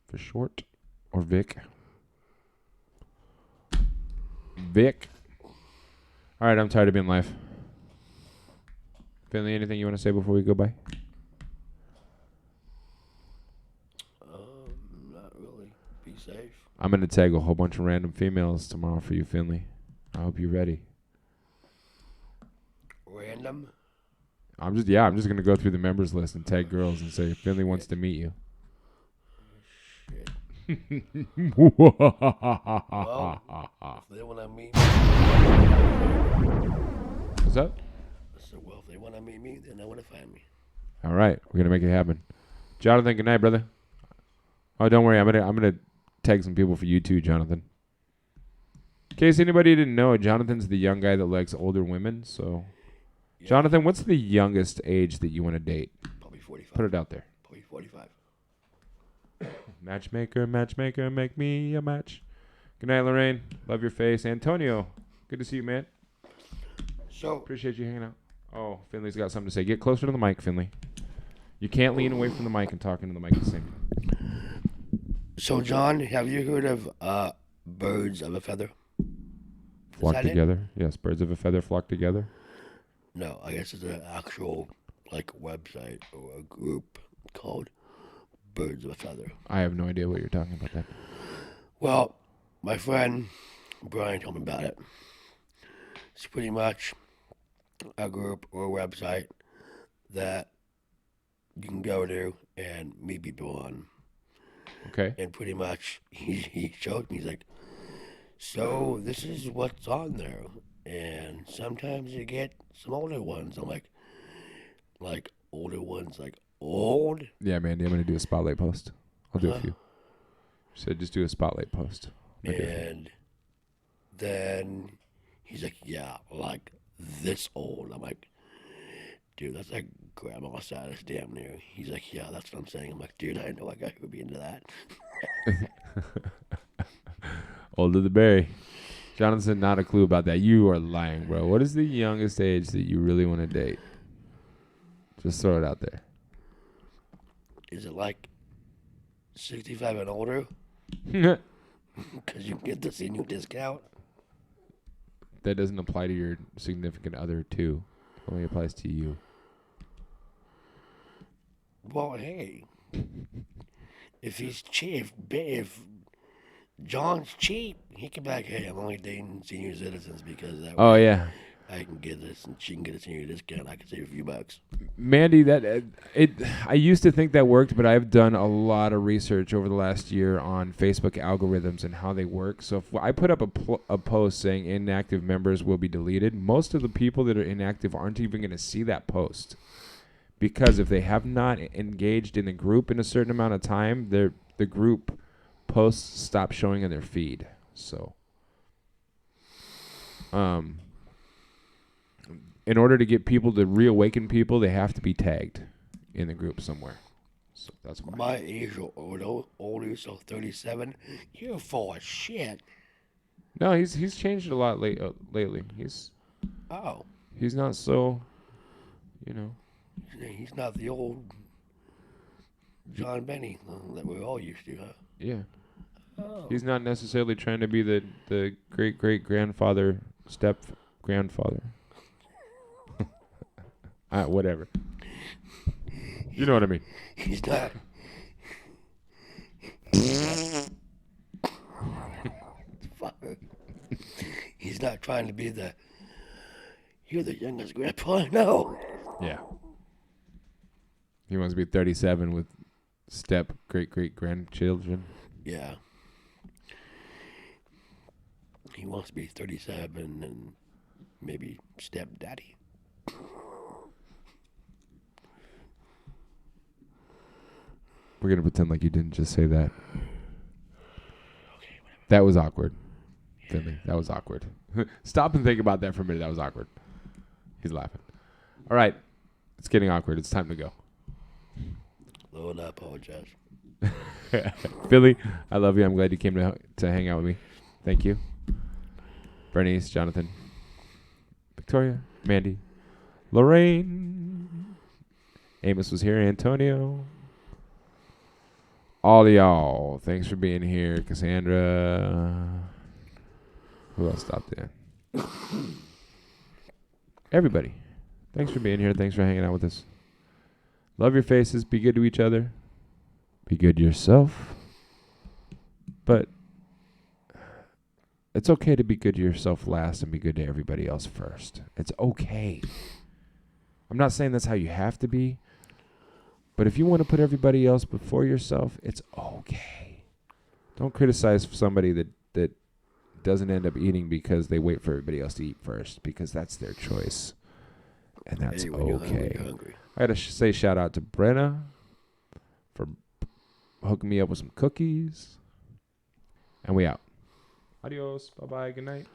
For short. Or Vic. Vic. All right, I'm tired of being live. Finlay, anything you want to say before we go by? Not really. Be safe. I'm going to tag a whole bunch of random females tomorrow for you, Finlay. I hope you're ready. Random? I'm just going to go through the members list and tag girls and say Finlay wants to meet you. Shit. Well, If they want to meet me, what's up? so well, if they want to meet me, then they want to find me. All right, we're gonna make it happen. Jonathan, good night, brother. Oh, don't worry, I'm gonna tag some people for you too, Jonathan. In case anybody didn't know, Jonathan's the young guy that likes older women. So, Yeah, Jonathan, what's the youngest age that you want to date? Probably 45. Put it out there. Probably 45. Matchmaker, matchmaker, make me a match. Good night, Lorraine. Love your face, Antonio. Good to see you, man. So, Appreciate you hanging out. Oh, Finley's got something to say. Get closer to the mic, Finley. You can't lean away from the mic and talk into the mic at the same time. so John, have you heard of Birds of a Feather? Flock that it? together. Yes, birds of a feather flock together. No, I guess it's an actual like website or a group called Birds of a Feather. I have no idea what you're talking about. That. Well, my friend Brian told me about it. It's pretty much a group or a website that you can go to and meet people on. Okay. And pretty much he showed me, he's like, so this is what's on there. And sometimes you get some older ones. I'm like older ones, like old? Yeah, Mandy, I'm gonna do a spotlight post. I'll do a few. Said just do a spotlight post. And then he's like, yeah, like this old. I'm like, dude, that's like grandma status damn near. He's like, yeah, that's what I'm saying. I'm like, dude, I know a guy who would be into that. Older the berry. Jonathan, not a clue about that. You are lying, bro. What is the youngest age that you really want to date? Just throw it out there. Is it like 65 and older? That Because you get the senior discount? doesn't apply to your significant other, too. It only applies to you. Well, hey, if he's cheap, if John's cheap, he can be like, hey, I'm only dating senior citizens because that Oh, way yeah. I can get this and she can get a senior discount. I can save a few bucks. Mandy, I used to think that worked, but I've done a lot of research over the last year on Facebook algorithms and how they work. So if I put up a post saying inactive members will be deleted, most of the people that are inactive aren't even going to see that post. Because if they have not engaged in the group in a certain amount of time, the group posts stop showing in their feed. So, in order to get people to reawaken people, they have to be tagged in the group somewhere. So that's why. My age or older, so 37, you're full of shit. No, he's changed a lot lately. He's not so, you know. He's not the old John Benny that we're all used to, huh? Yeah. Oh. He's not necessarily trying to be the great-great-grandfather, step-grandfather. Whatever. You know what I mean. He's not. Fuck. He's not trying to be you're the youngest grandpa. No. Yeah. He wants to be 37 with step great-great-grandchildren. Yeah. He wants to be 37 and maybe stepdaddy. We're going to pretend like you didn't just say that. That was awkward. Finlay, that was awkward. Stop and think about that for a minute. That was awkward. He's laughing. All right. It's getting awkward. It's time to go. Lord, I apologize. Billy, I love you. I'm glad you came to hang out with me. Thank you. Bernice, Jonathan, Victoria, Mandy, Lorraine, Amos was here, Antonio. All of y'all, thanks for being here. Cassandra. Who else stopped in? Everybody. Thanks for being here. Thanks for hanging out with us. Love your faces. Be good to each other. Be good to yourself. But it's okay to be good to yourself last and be good to everybody else first. It's okay. I'm not saying that's how you have to be. But if you want to put everybody else before yourself, it's okay. Don't criticize somebody that doesn't end up eating because they wait for everybody else to eat first, because that's their choice. And that's Hey, when you're okay. hungry. I got to say shout out to Brenna for hooking me up with some cookies. And we out. Adios. Bye-bye. Good night.